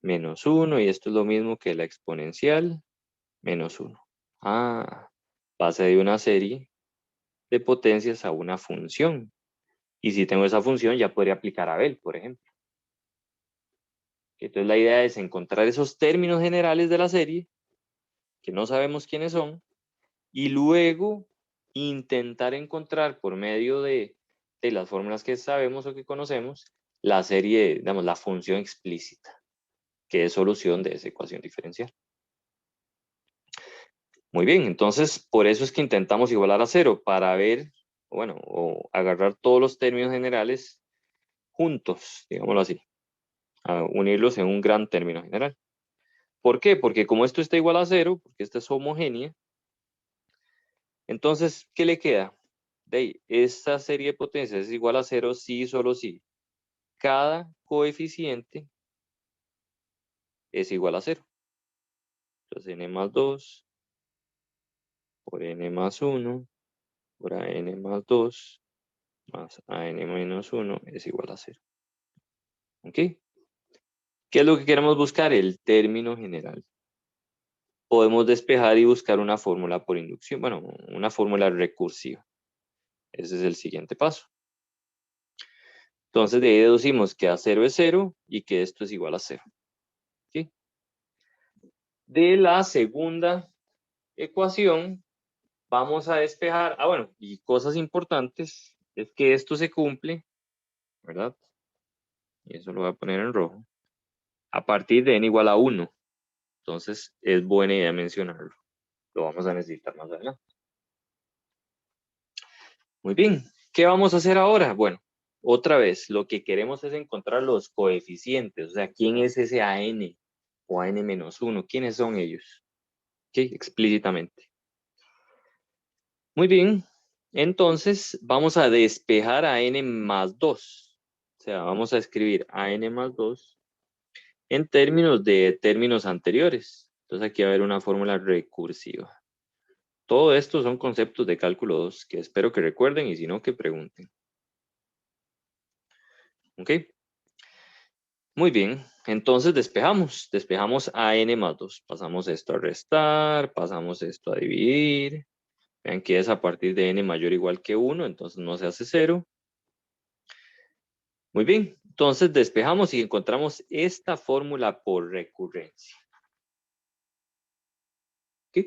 Speaker 1: menos 1, y esto es lo mismo que la exponencial, menos 1. Ah, pasa de una serie de potencias a una función. Y si tengo esa función, ya podría aplicar a Abel, por ejemplo. Entonces la idea es encontrar esos términos generales de la serie, que no sabemos quiénes son, y luego intentar encontrar por medio de las fórmulas que sabemos o que conocemos, la serie, digamos, la función explícita, que es solución de esa ecuación diferencial. Muy bien, entonces por eso es que intentamos igualar a 0, para ver, bueno, o agarrar todos los términos generales juntos, digámoslo así, a unirlos en un gran término general. ¿Por qué? Porque como esto está igual a 0, porque esta es homogénea, entonces, ¿qué le queda? De ahí, esta serie de potencias es igual a 0 sí, solo sí. cada coeficiente es igual a 0. Entonces n más 2 por n más 1 por an más 2 más an menos 1 es igual a 0. ¿Ok? ¿Qué es lo que queremos buscar? El término general. Podemos despejar y buscar una fórmula por inducción. Bueno, una fórmula recursiva. Ese es el siguiente paso. Entonces de ahí deducimos que A0 es 0 y que esto es igual a 0. ¿Ok? De la segunda ecuación vamos a despejar. Bueno, y cosas importantes es que esto se cumple, ¿verdad? Y eso lo voy a poner en rojo. A partir de n igual a 1. Entonces es buena idea mencionarlo. Lo vamos a necesitar más adelante. Muy bien. ¿Qué vamos a hacer ahora? Bueno, otra vez, lo que queremos es encontrar los coeficientes. O sea, ¿quién es ese AN o AN menos 1? ¿Quiénes son ellos? ¿Ok? Explícitamente. Muy bien. Entonces, vamos a despejar a n más 2. O sea, vamos a escribir a n más 2 en términos de términos anteriores. Entonces, aquí va a haber una fórmula recursiva. Todo esto son conceptos de cálculo 2 que espero que recuerden y si no, que pregunten. ¿Ok? Muy bien. Entonces, despejamos. Despejamos a n más 2. Pasamos esto a restar, pasamos esto a dividir. Vean que es a partir de n mayor o igual que 1, entonces no se hace 0. Muy bien, entonces despejamos y encontramos esta fórmula por recurrencia. ¿Ok?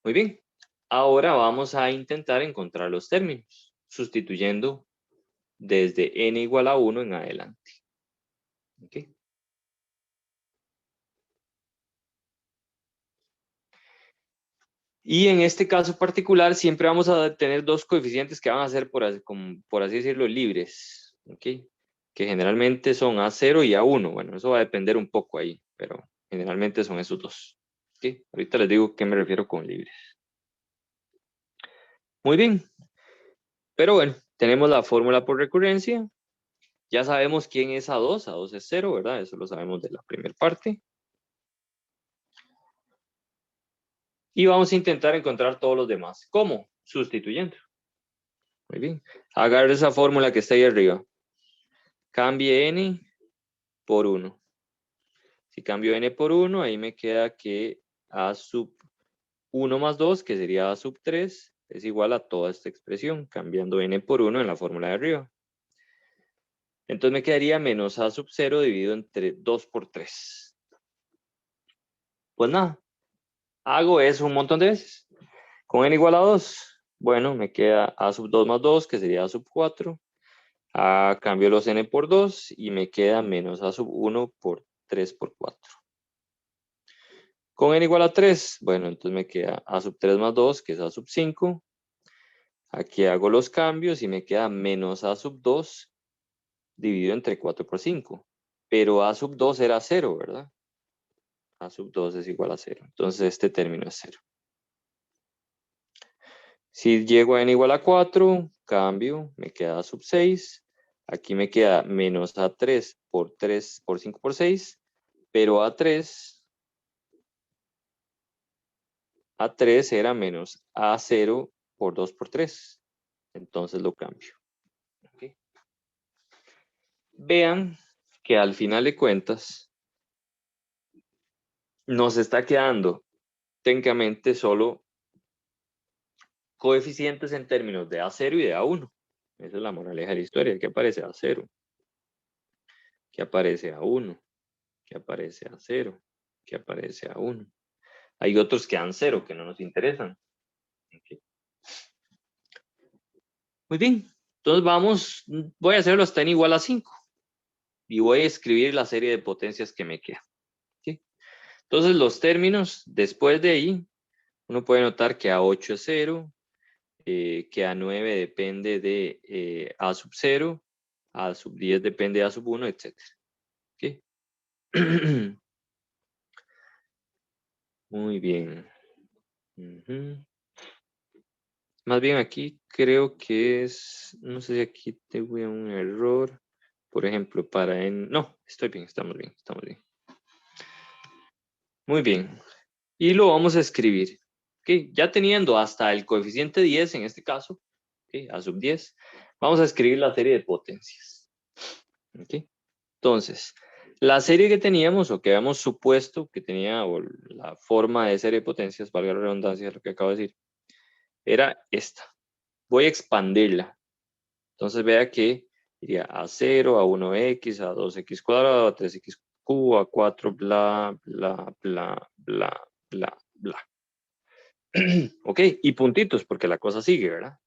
Speaker 1: Muy bien, ahora vamos a intentar encontrar los términos, sustituyendo desde n igual a 1 en adelante. ¿Ok? Y en este caso particular siempre vamos a tener dos coeficientes que van a ser, por así decirlo, libres. ¿Ok? Que generalmente son A0 y A1. Bueno, eso va a depender un poco ahí, pero generalmente son esos dos. ¿Ok? Ahorita les digo qué me refiero con libres. Muy bien. Pero bueno, tenemos la fórmula por recurrencia. Ya sabemos quién es A2. A2 es 0, ¿verdad? Eso lo sabemos de la primera parte. Y vamos a intentar encontrar todos los demás. ¿Cómo? Sustituyendo. Muy bien. Agarre esa fórmula que está ahí arriba. Cambie n por 1. Si cambio n por 1, ahí me queda que a sub 1 más 2, que sería a sub 3, es igual a toda esta expresión, cambiando n por 1 en la fórmula de arriba. Entonces me quedaría menos a sub 0 dividido entre 2 por 3. Pues nada, hago eso un montón de veces. Con n igual a 2, bueno, me queda a sub 2 más 2, que sería a sub 4. Cambio los n por 2 y me queda menos a sub 1 por 3 por 4. Con n igual a 3, bueno, entonces me queda a sub 3 más 2, que es a sub 5. Aquí hago los cambios y me queda menos a sub 2 dividido entre 4 por 5. Pero a sub 2 era 0, ¿verdad? A sub 2 es igual a 0. Entonces este término es 0. Si llego a n igual a 4, cambio, me queda a sub 6. Aquí me queda menos a 3 por 5 por 6. Pero a 3 era menos a 0 por 2 por 3. Entonces lo cambio. ¿Okay? Vean que al final de cuentas nos está quedando técnicamente solo coeficientes en términos de A0 y de A1. Esa es la moraleja de la historia. ¿Qué aparece? A0. ¿Qué aparece? A1. ¿Qué aparece? A0. ¿Qué aparece? A1. Hay otros que dan 0 que no nos interesan. Okay. Muy bien. Entonces voy a hacerlo hasta n igual a 5. Y voy a escribir la serie de potencias que me queda. ¿Sí? Entonces los términos, después de ahí, uno puede notar que A8 es 0, que A9 depende de A sub 0, A sub 10 depende de A sub 1, etc. ¿Okay? Muy bien. Más bien aquí creo que es, no sé si aquí tengo un error. Por ejemplo, no, estoy bien, estamos bien, estamos bien. Muy bien. Y lo vamos a escribir. ¿Ok? Ya teniendo hasta el coeficiente 10 en este caso, ¿ok? A sub 10, vamos a escribir la serie de potencias. ¿Ok? Entonces, la serie que teníamos o que habíamos supuesto que tenía, o la forma de serie de potencias, valga la redundancia de lo que acabo de decir, era esta. Voy a expandirla. Entonces vea que iría a 0, a 1x, a 2x cuadrado, a 3x cubo, a 4, bla, bla, bla, bla, bla, bla. Ok, y puntitos, porque la cosa sigue, ¿verdad?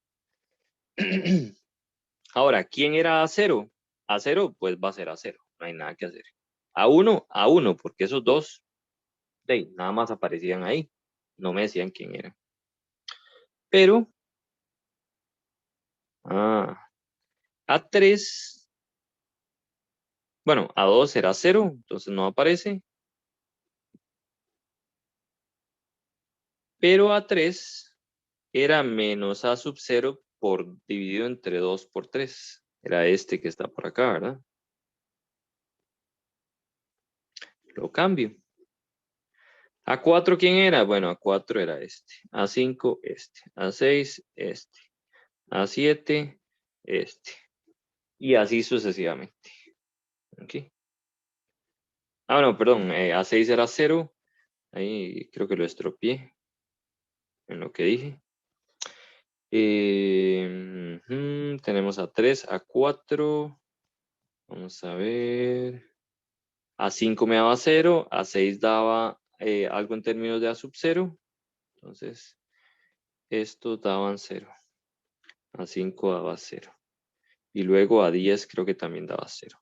Speaker 1: Ahora, ¿quién era A0? A0, pues va a ser A0, no hay nada que hacer. A1, porque esos dos, nada más aparecían ahí, no me decían quién era. Pero, A3, bueno, A2 era 0, entonces no aparece. Pero A3 era menos A sub 0 dividido entre 2 por 3. Era este que está por acá, ¿verdad? Lo cambio. A4, ¿quién era? Bueno, A4 era este. A5, este. A6, este. A7, este. Y así sucesivamente. ¿Ok? No, perdón. A6 era 0. Ahí creo que lo estropeé en lo que dije. Tenemos A3, A4. Vamos a ver. A5 me daba 0, A6 daba algo en términos de A sub 0. Entonces, estos daban 0. A5 daba 0. Y luego A10 creo que también daba 0.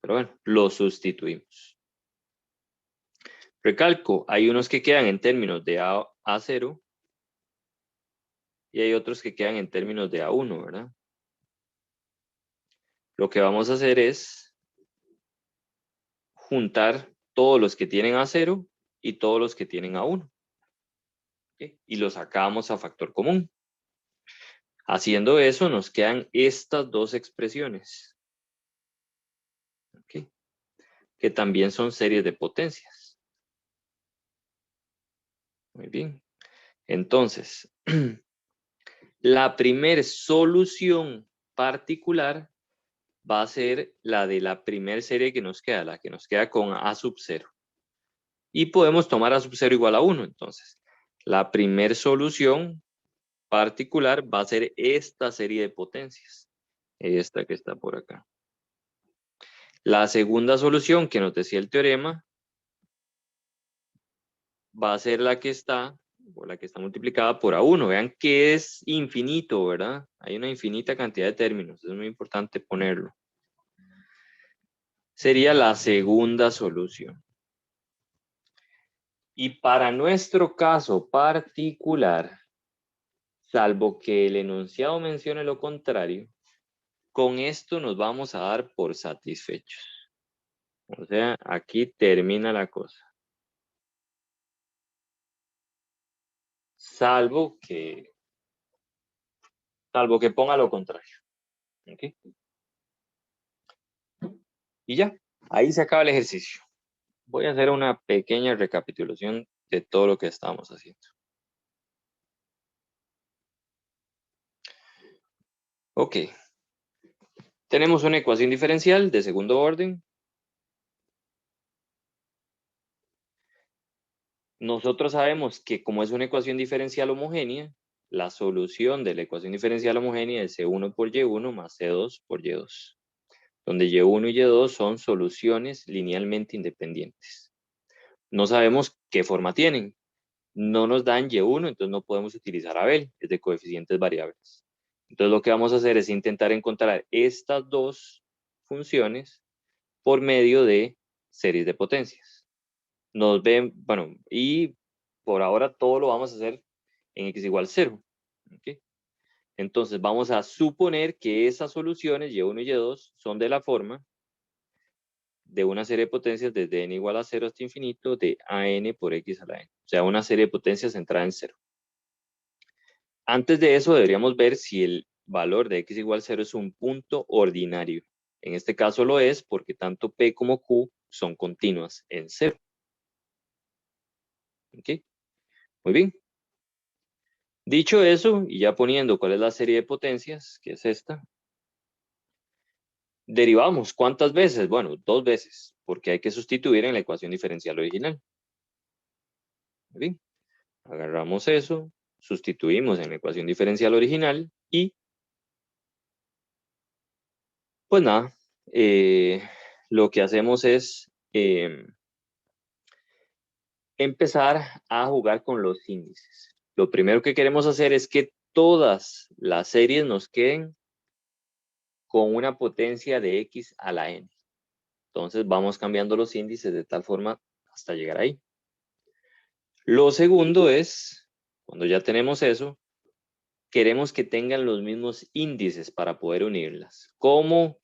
Speaker 1: Pero bueno, lo sustituimos. Recalco, hay unos que quedan en términos de A0 y hay otros que quedan en términos de A1, ¿verdad? Lo que vamos a hacer es juntar todos los que tienen A0 y todos los que tienen A1. ¿Okay? Y los sacamos a factor común. Haciendo eso, nos quedan estas dos expresiones, ¿okay? Que también son series de potencias. Muy bien. Entonces, la primer solución particular va a ser la de la primera serie que nos queda, la que nos queda con A sub 0. Y podemos tomar A sub 0 igual a 1. Entonces, la primer solución particular va a ser esta serie de potencias. Esta que está por acá. La segunda solución que nos decía el teorema va a ser la que está, o la que está multiplicada por A1. Vean que es infinito, ¿verdad? Hay una infinita cantidad de términos, es muy importante ponerlo. Sería la segunda solución. Y para nuestro caso particular, salvo que el enunciado mencione lo contrario, con esto nos vamos a dar por satisfechos. O sea, aquí termina la cosa. Salvo que ponga lo contrario. ¿Okay? Y ya, ahí se acaba el ejercicio. Voy a hacer una pequeña recapitulación de todo lo que estamos haciendo. Ok. Tenemos una ecuación diferencial de segundo orden. Nosotros sabemos que como es una ecuación diferencial homogénea, la solución de la ecuación diferencial homogénea es C1 por Y1 más C2 por Y2, donde Y1 y Y2 son soluciones linealmente independientes. No sabemos qué forma tienen. No nos dan Y1, entonces no podemos utilizar Abel, es de coeficientes variables. Entonces lo que vamos a hacer es intentar encontrar estas dos funciones por medio de series de potencias. Nos ven, bueno, y por ahora todo lo vamos a hacer en x igual 0. ¿Okay? Entonces vamos a suponer que esas soluciones, Y1 y Y2, son de la forma de una serie de potencias desde n igual a 0 hasta infinito de an por x a la n. O sea, una serie de potencias centrada en 0. Antes de eso deberíamos ver si el valor de x igual 0 es un punto ordinario. En este caso lo es porque tanto P como Q son continuas en 0. ¿Ok? Muy bien. Dicho eso, y ya poniendo cuál es la serie de potencias, que es esta, derivamos. ¿Cuántas veces? Bueno, 2 veces, porque hay que sustituir en la ecuación diferencial original. Muy bien. Agarramos eso, sustituimos en la ecuación diferencial original y, pues nada, lo que hacemos es empezar a jugar con los índices. Lo primero que queremos hacer es que todas las series nos queden con una potencia de x a la n. Entonces vamos cambiando los índices de tal forma hasta llegar ahí. Lo segundo es, cuando ya tenemos eso, queremos que tengan los mismos índices para poder unirlas. ¿Cómo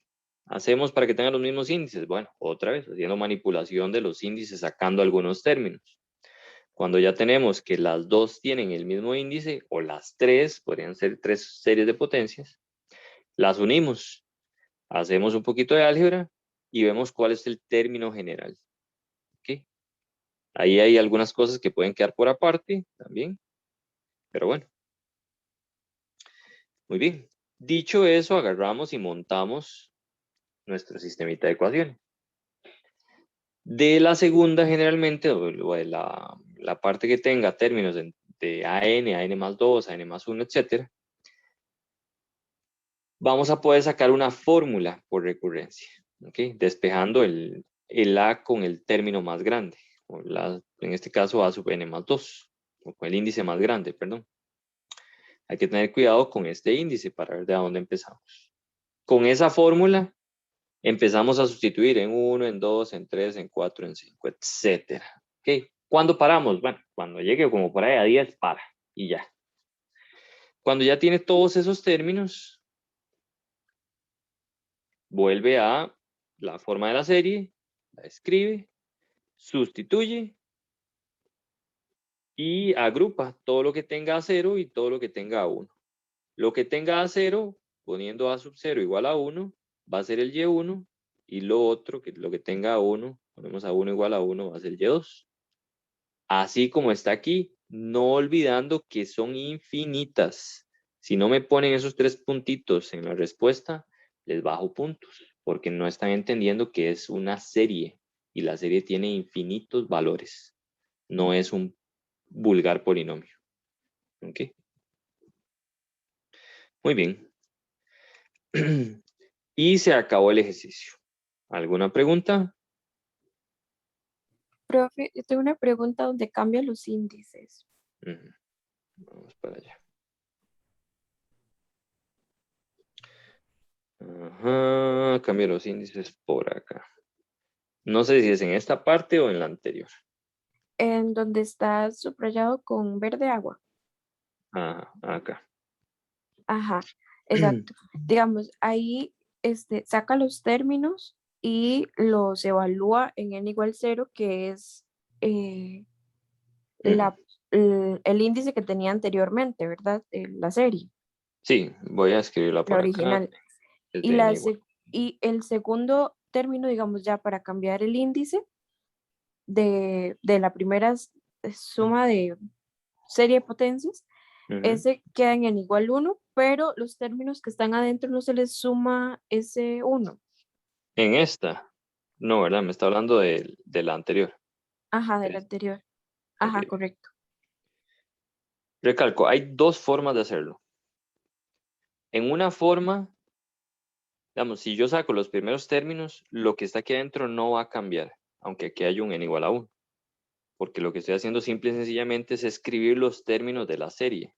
Speaker 1: hacemos para que tengan los mismos índices? Bueno, otra vez, haciendo manipulación de los índices, sacando algunos términos. Cuando ya tenemos que las dos tienen el mismo índice, o las tres, podrían ser 3 series de potencias, las unimos. Hacemos un poquito de álgebra y vemos cuál es el término general. ¿Okay? Ahí hay algunas cosas que pueden quedar por aparte también, pero bueno. Muy bien. Dicho eso, agarramos y montamos nuestro sistemita de ecuaciones. De la segunda, generalmente, o de la parte que tenga términos de AN más 2, AN más 1, etc., vamos a poder sacar una fórmula por recurrencia, ¿okay? Despejando el A con el término más grande, o en este caso A sub n más 2, o con el índice más grande, perdón. Hay que tener cuidado con este índice para ver de dónde empezamos. Con esa fórmula empezamos a sustituir en 1, en 2, en 3, en 4, en 5, etc. ¿Okay? ¿Cuándo paramos? Bueno, cuando llegue como por ahí a 10, para y ya. Cuando ya tiene todos esos términos, vuelve a la forma de la serie, la escribe, sustituye y agrupa todo lo que tenga a 0 y todo lo que tenga a 1. Lo que tenga a 0, poniendo a sub 0 igual a 1, va a ser el y1, y lo otro, lo que tenga a 1, ponemos a 1 igual a 1, va a ser y2. Así como está aquí, no olvidando que son infinitas. Si no me ponen esos 3 puntitos en la respuesta, les bajo puntos, porque no están entendiendo que es una serie, y la serie tiene infinitos valores. No es un vulgar polinomio. ¿Ok? Muy bien. Y se acabó el ejercicio. ¿Alguna pregunta?
Speaker 6: Profe, yo tengo una pregunta donde cambian los índices.
Speaker 1: Vamos para allá. Ajá, cambio los índices por acá. No sé si es en esta parte o en la anterior.
Speaker 6: En donde está subrayado con verde agua.
Speaker 1: Ajá, acá.
Speaker 6: Ajá, exacto. Digamos, ahí saca los términos y los evalúa en n igual 0, que es la, el índice que tenía anteriormente, ¿verdad? La serie,
Speaker 1: Sí, voy a escribirla
Speaker 6: la
Speaker 1: por acá.
Speaker 6: original.
Speaker 1: Es
Speaker 6: Y,
Speaker 1: de n igual.
Speaker 6: y el segundo término, digamos, ya para cambiar el índice de la primera suma de serie de potencias, ese queda en n igual 1, pero los términos que están adentro no se les suma ese 1.
Speaker 1: En esta. No, ¿verdad? Me está hablando de la anterior.
Speaker 6: Ajá, del
Speaker 1: De-
Speaker 6: anterior.
Speaker 1: Ok.
Speaker 6: Ajá, correcto.
Speaker 1: Recalco, hay 2 formas de hacerlo. En una forma, digamos, si yo saco los primeros términos, lo que está aquí adentro no va a cambiar, aunque aquí hay un n igual a 1. Porque lo que estoy haciendo simple y sencillamente es escribir los términos de la serie.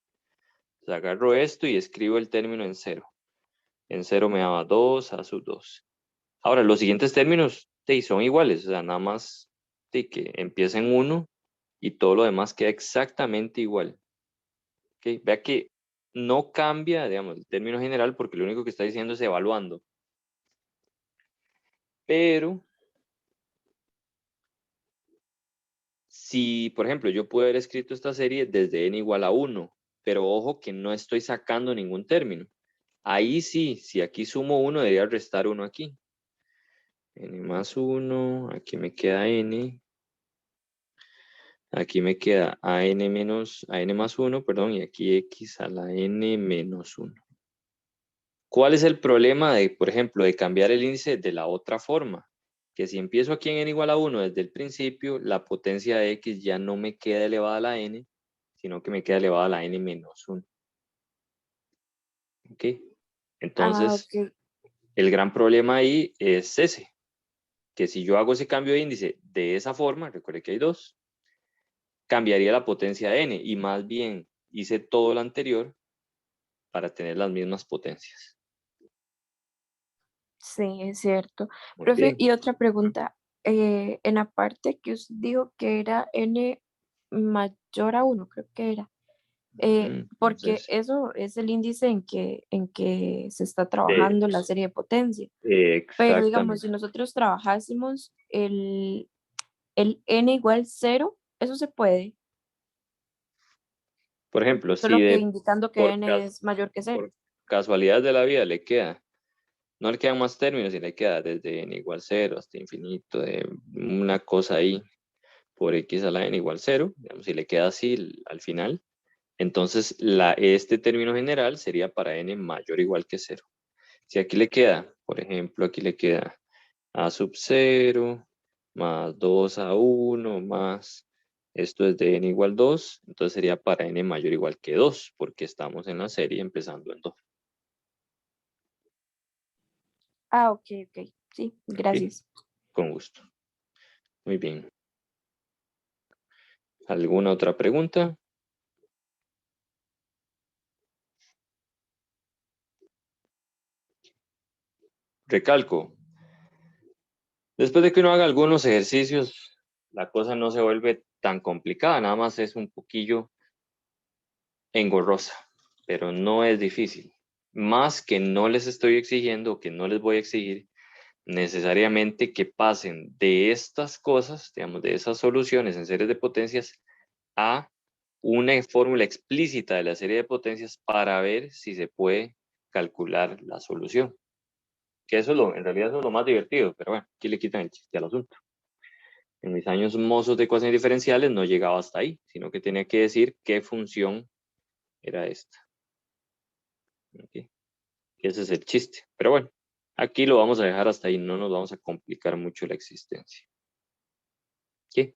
Speaker 1: O sea, agarro esto y escribo el término en 0. En 0 me daba 2, a sub 2. Ahora, los siguientes términos son iguales, o sea, nada más que empieza en 1 y todo lo demás queda exactamente igual. ¿Okay? Vea que no cambia, digamos, el término general porque lo único que está diciendo es evaluando. Pero, si, por ejemplo, yo puedo haber escrito esta serie desde n igual a 1, pero ojo que no estoy sacando ningún término. Ahí sí, si aquí sumo 1, debería restar 1 aquí. N más 1, aquí me queda N. Aquí me queda a N más 1, perdón, y aquí X a la N menos 1. ¿Cuál es el problema de, por ejemplo, de cambiar el índice de la otra forma? Que si empiezo aquí en N igual a 1 desde el principio, la potencia de X ya no me queda elevada a la N, sino que me queda elevada a la N menos 1. ¿Ok? Entonces,
Speaker 6: ok.
Speaker 1: el gran problema ahí es ese, que si yo hago ese cambio de índice de esa forma, recuerde que hay dos, cambiaría la potencia de N y más bien hice todo lo anterior para tener las mismas potencias.
Speaker 6: Sí, es cierto.
Speaker 1: Muy
Speaker 6: Profe,
Speaker 1: bien.
Speaker 6: y otra pregunta. En la parte que usted dijo que era n mayor a 1, creo que era. Porque
Speaker 1: Entonces,
Speaker 6: eso es el índice en que se está trabajando la serie de potencia. Pero digamos,
Speaker 1: exactamente.
Speaker 6: si nosotros trabajásemos el n igual 0, eso se puede.
Speaker 1: Por ejemplo, si
Speaker 6: Solo que indicando que
Speaker 1: por,
Speaker 6: n es mayor que 0.
Speaker 1: por casualidad de la vida le queda, no le quedan más términos y le queda desde n igual 0 hasta infinito, de una cosa ahí, por x a la n igual 0, digamos, si le queda así al final, entonces este término general sería para n mayor o igual que 0. Si aquí le queda, por ejemplo, aquí le queda a sub 0 más 2 a 1 más, esto es de n igual 2, entonces sería para n mayor o igual que 2, porque estamos en la serie empezando en 2.
Speaker 6: Ah, ok, ok. Sí,
Speaker 1: ¿Ok?
Speaker 6: gracias.
Speaker 1: Con gusto. Muy bien. ¿Alguna otra pregunta? Recalco, después de que uno haga algunos ejercicios, la cosa no se vuelve tan complicada, nada más es un poquillo engorrosa, pero no es difícil. Más que no les estoy exigiendo, que no les voy a exigir necesariamente que pasen de estas cosas, digamos, de esas soluciones en series de potencias a una fórmula explícita de la serie de potencias para ver si se puede calcular la solución. Que eso en realidad eso es lo más divertido, pero bueno, aquí le quitan el chiste al asunto. En mis años mozos de ecuaciones diferenciales no llegaba hasta ahí, sino que tenía que decir qué función era esta. ¿Okay? Ese es el chiste. Pero bueno, aquí lo vamos a dejar hasta ahí, no nos vamos a complicar mucho la existencia. ¿Okay?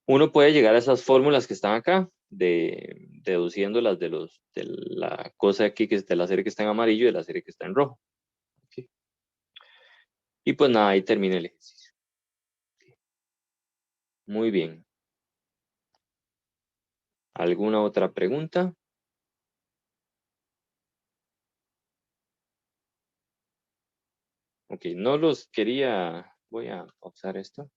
Speaker 1: Uno puede llegar a esas fórmulas que están acá, deduciéndolas de la cosa aquí, que es de la serie que está en amarillo y de la serie que está en rojo. ¿Okay? Y pues nada, ahí termina el ejercicio. ¿Okay? Muy bien. ¿Alguna otra pregunta? Ok, no los quería, voy a pausar esto.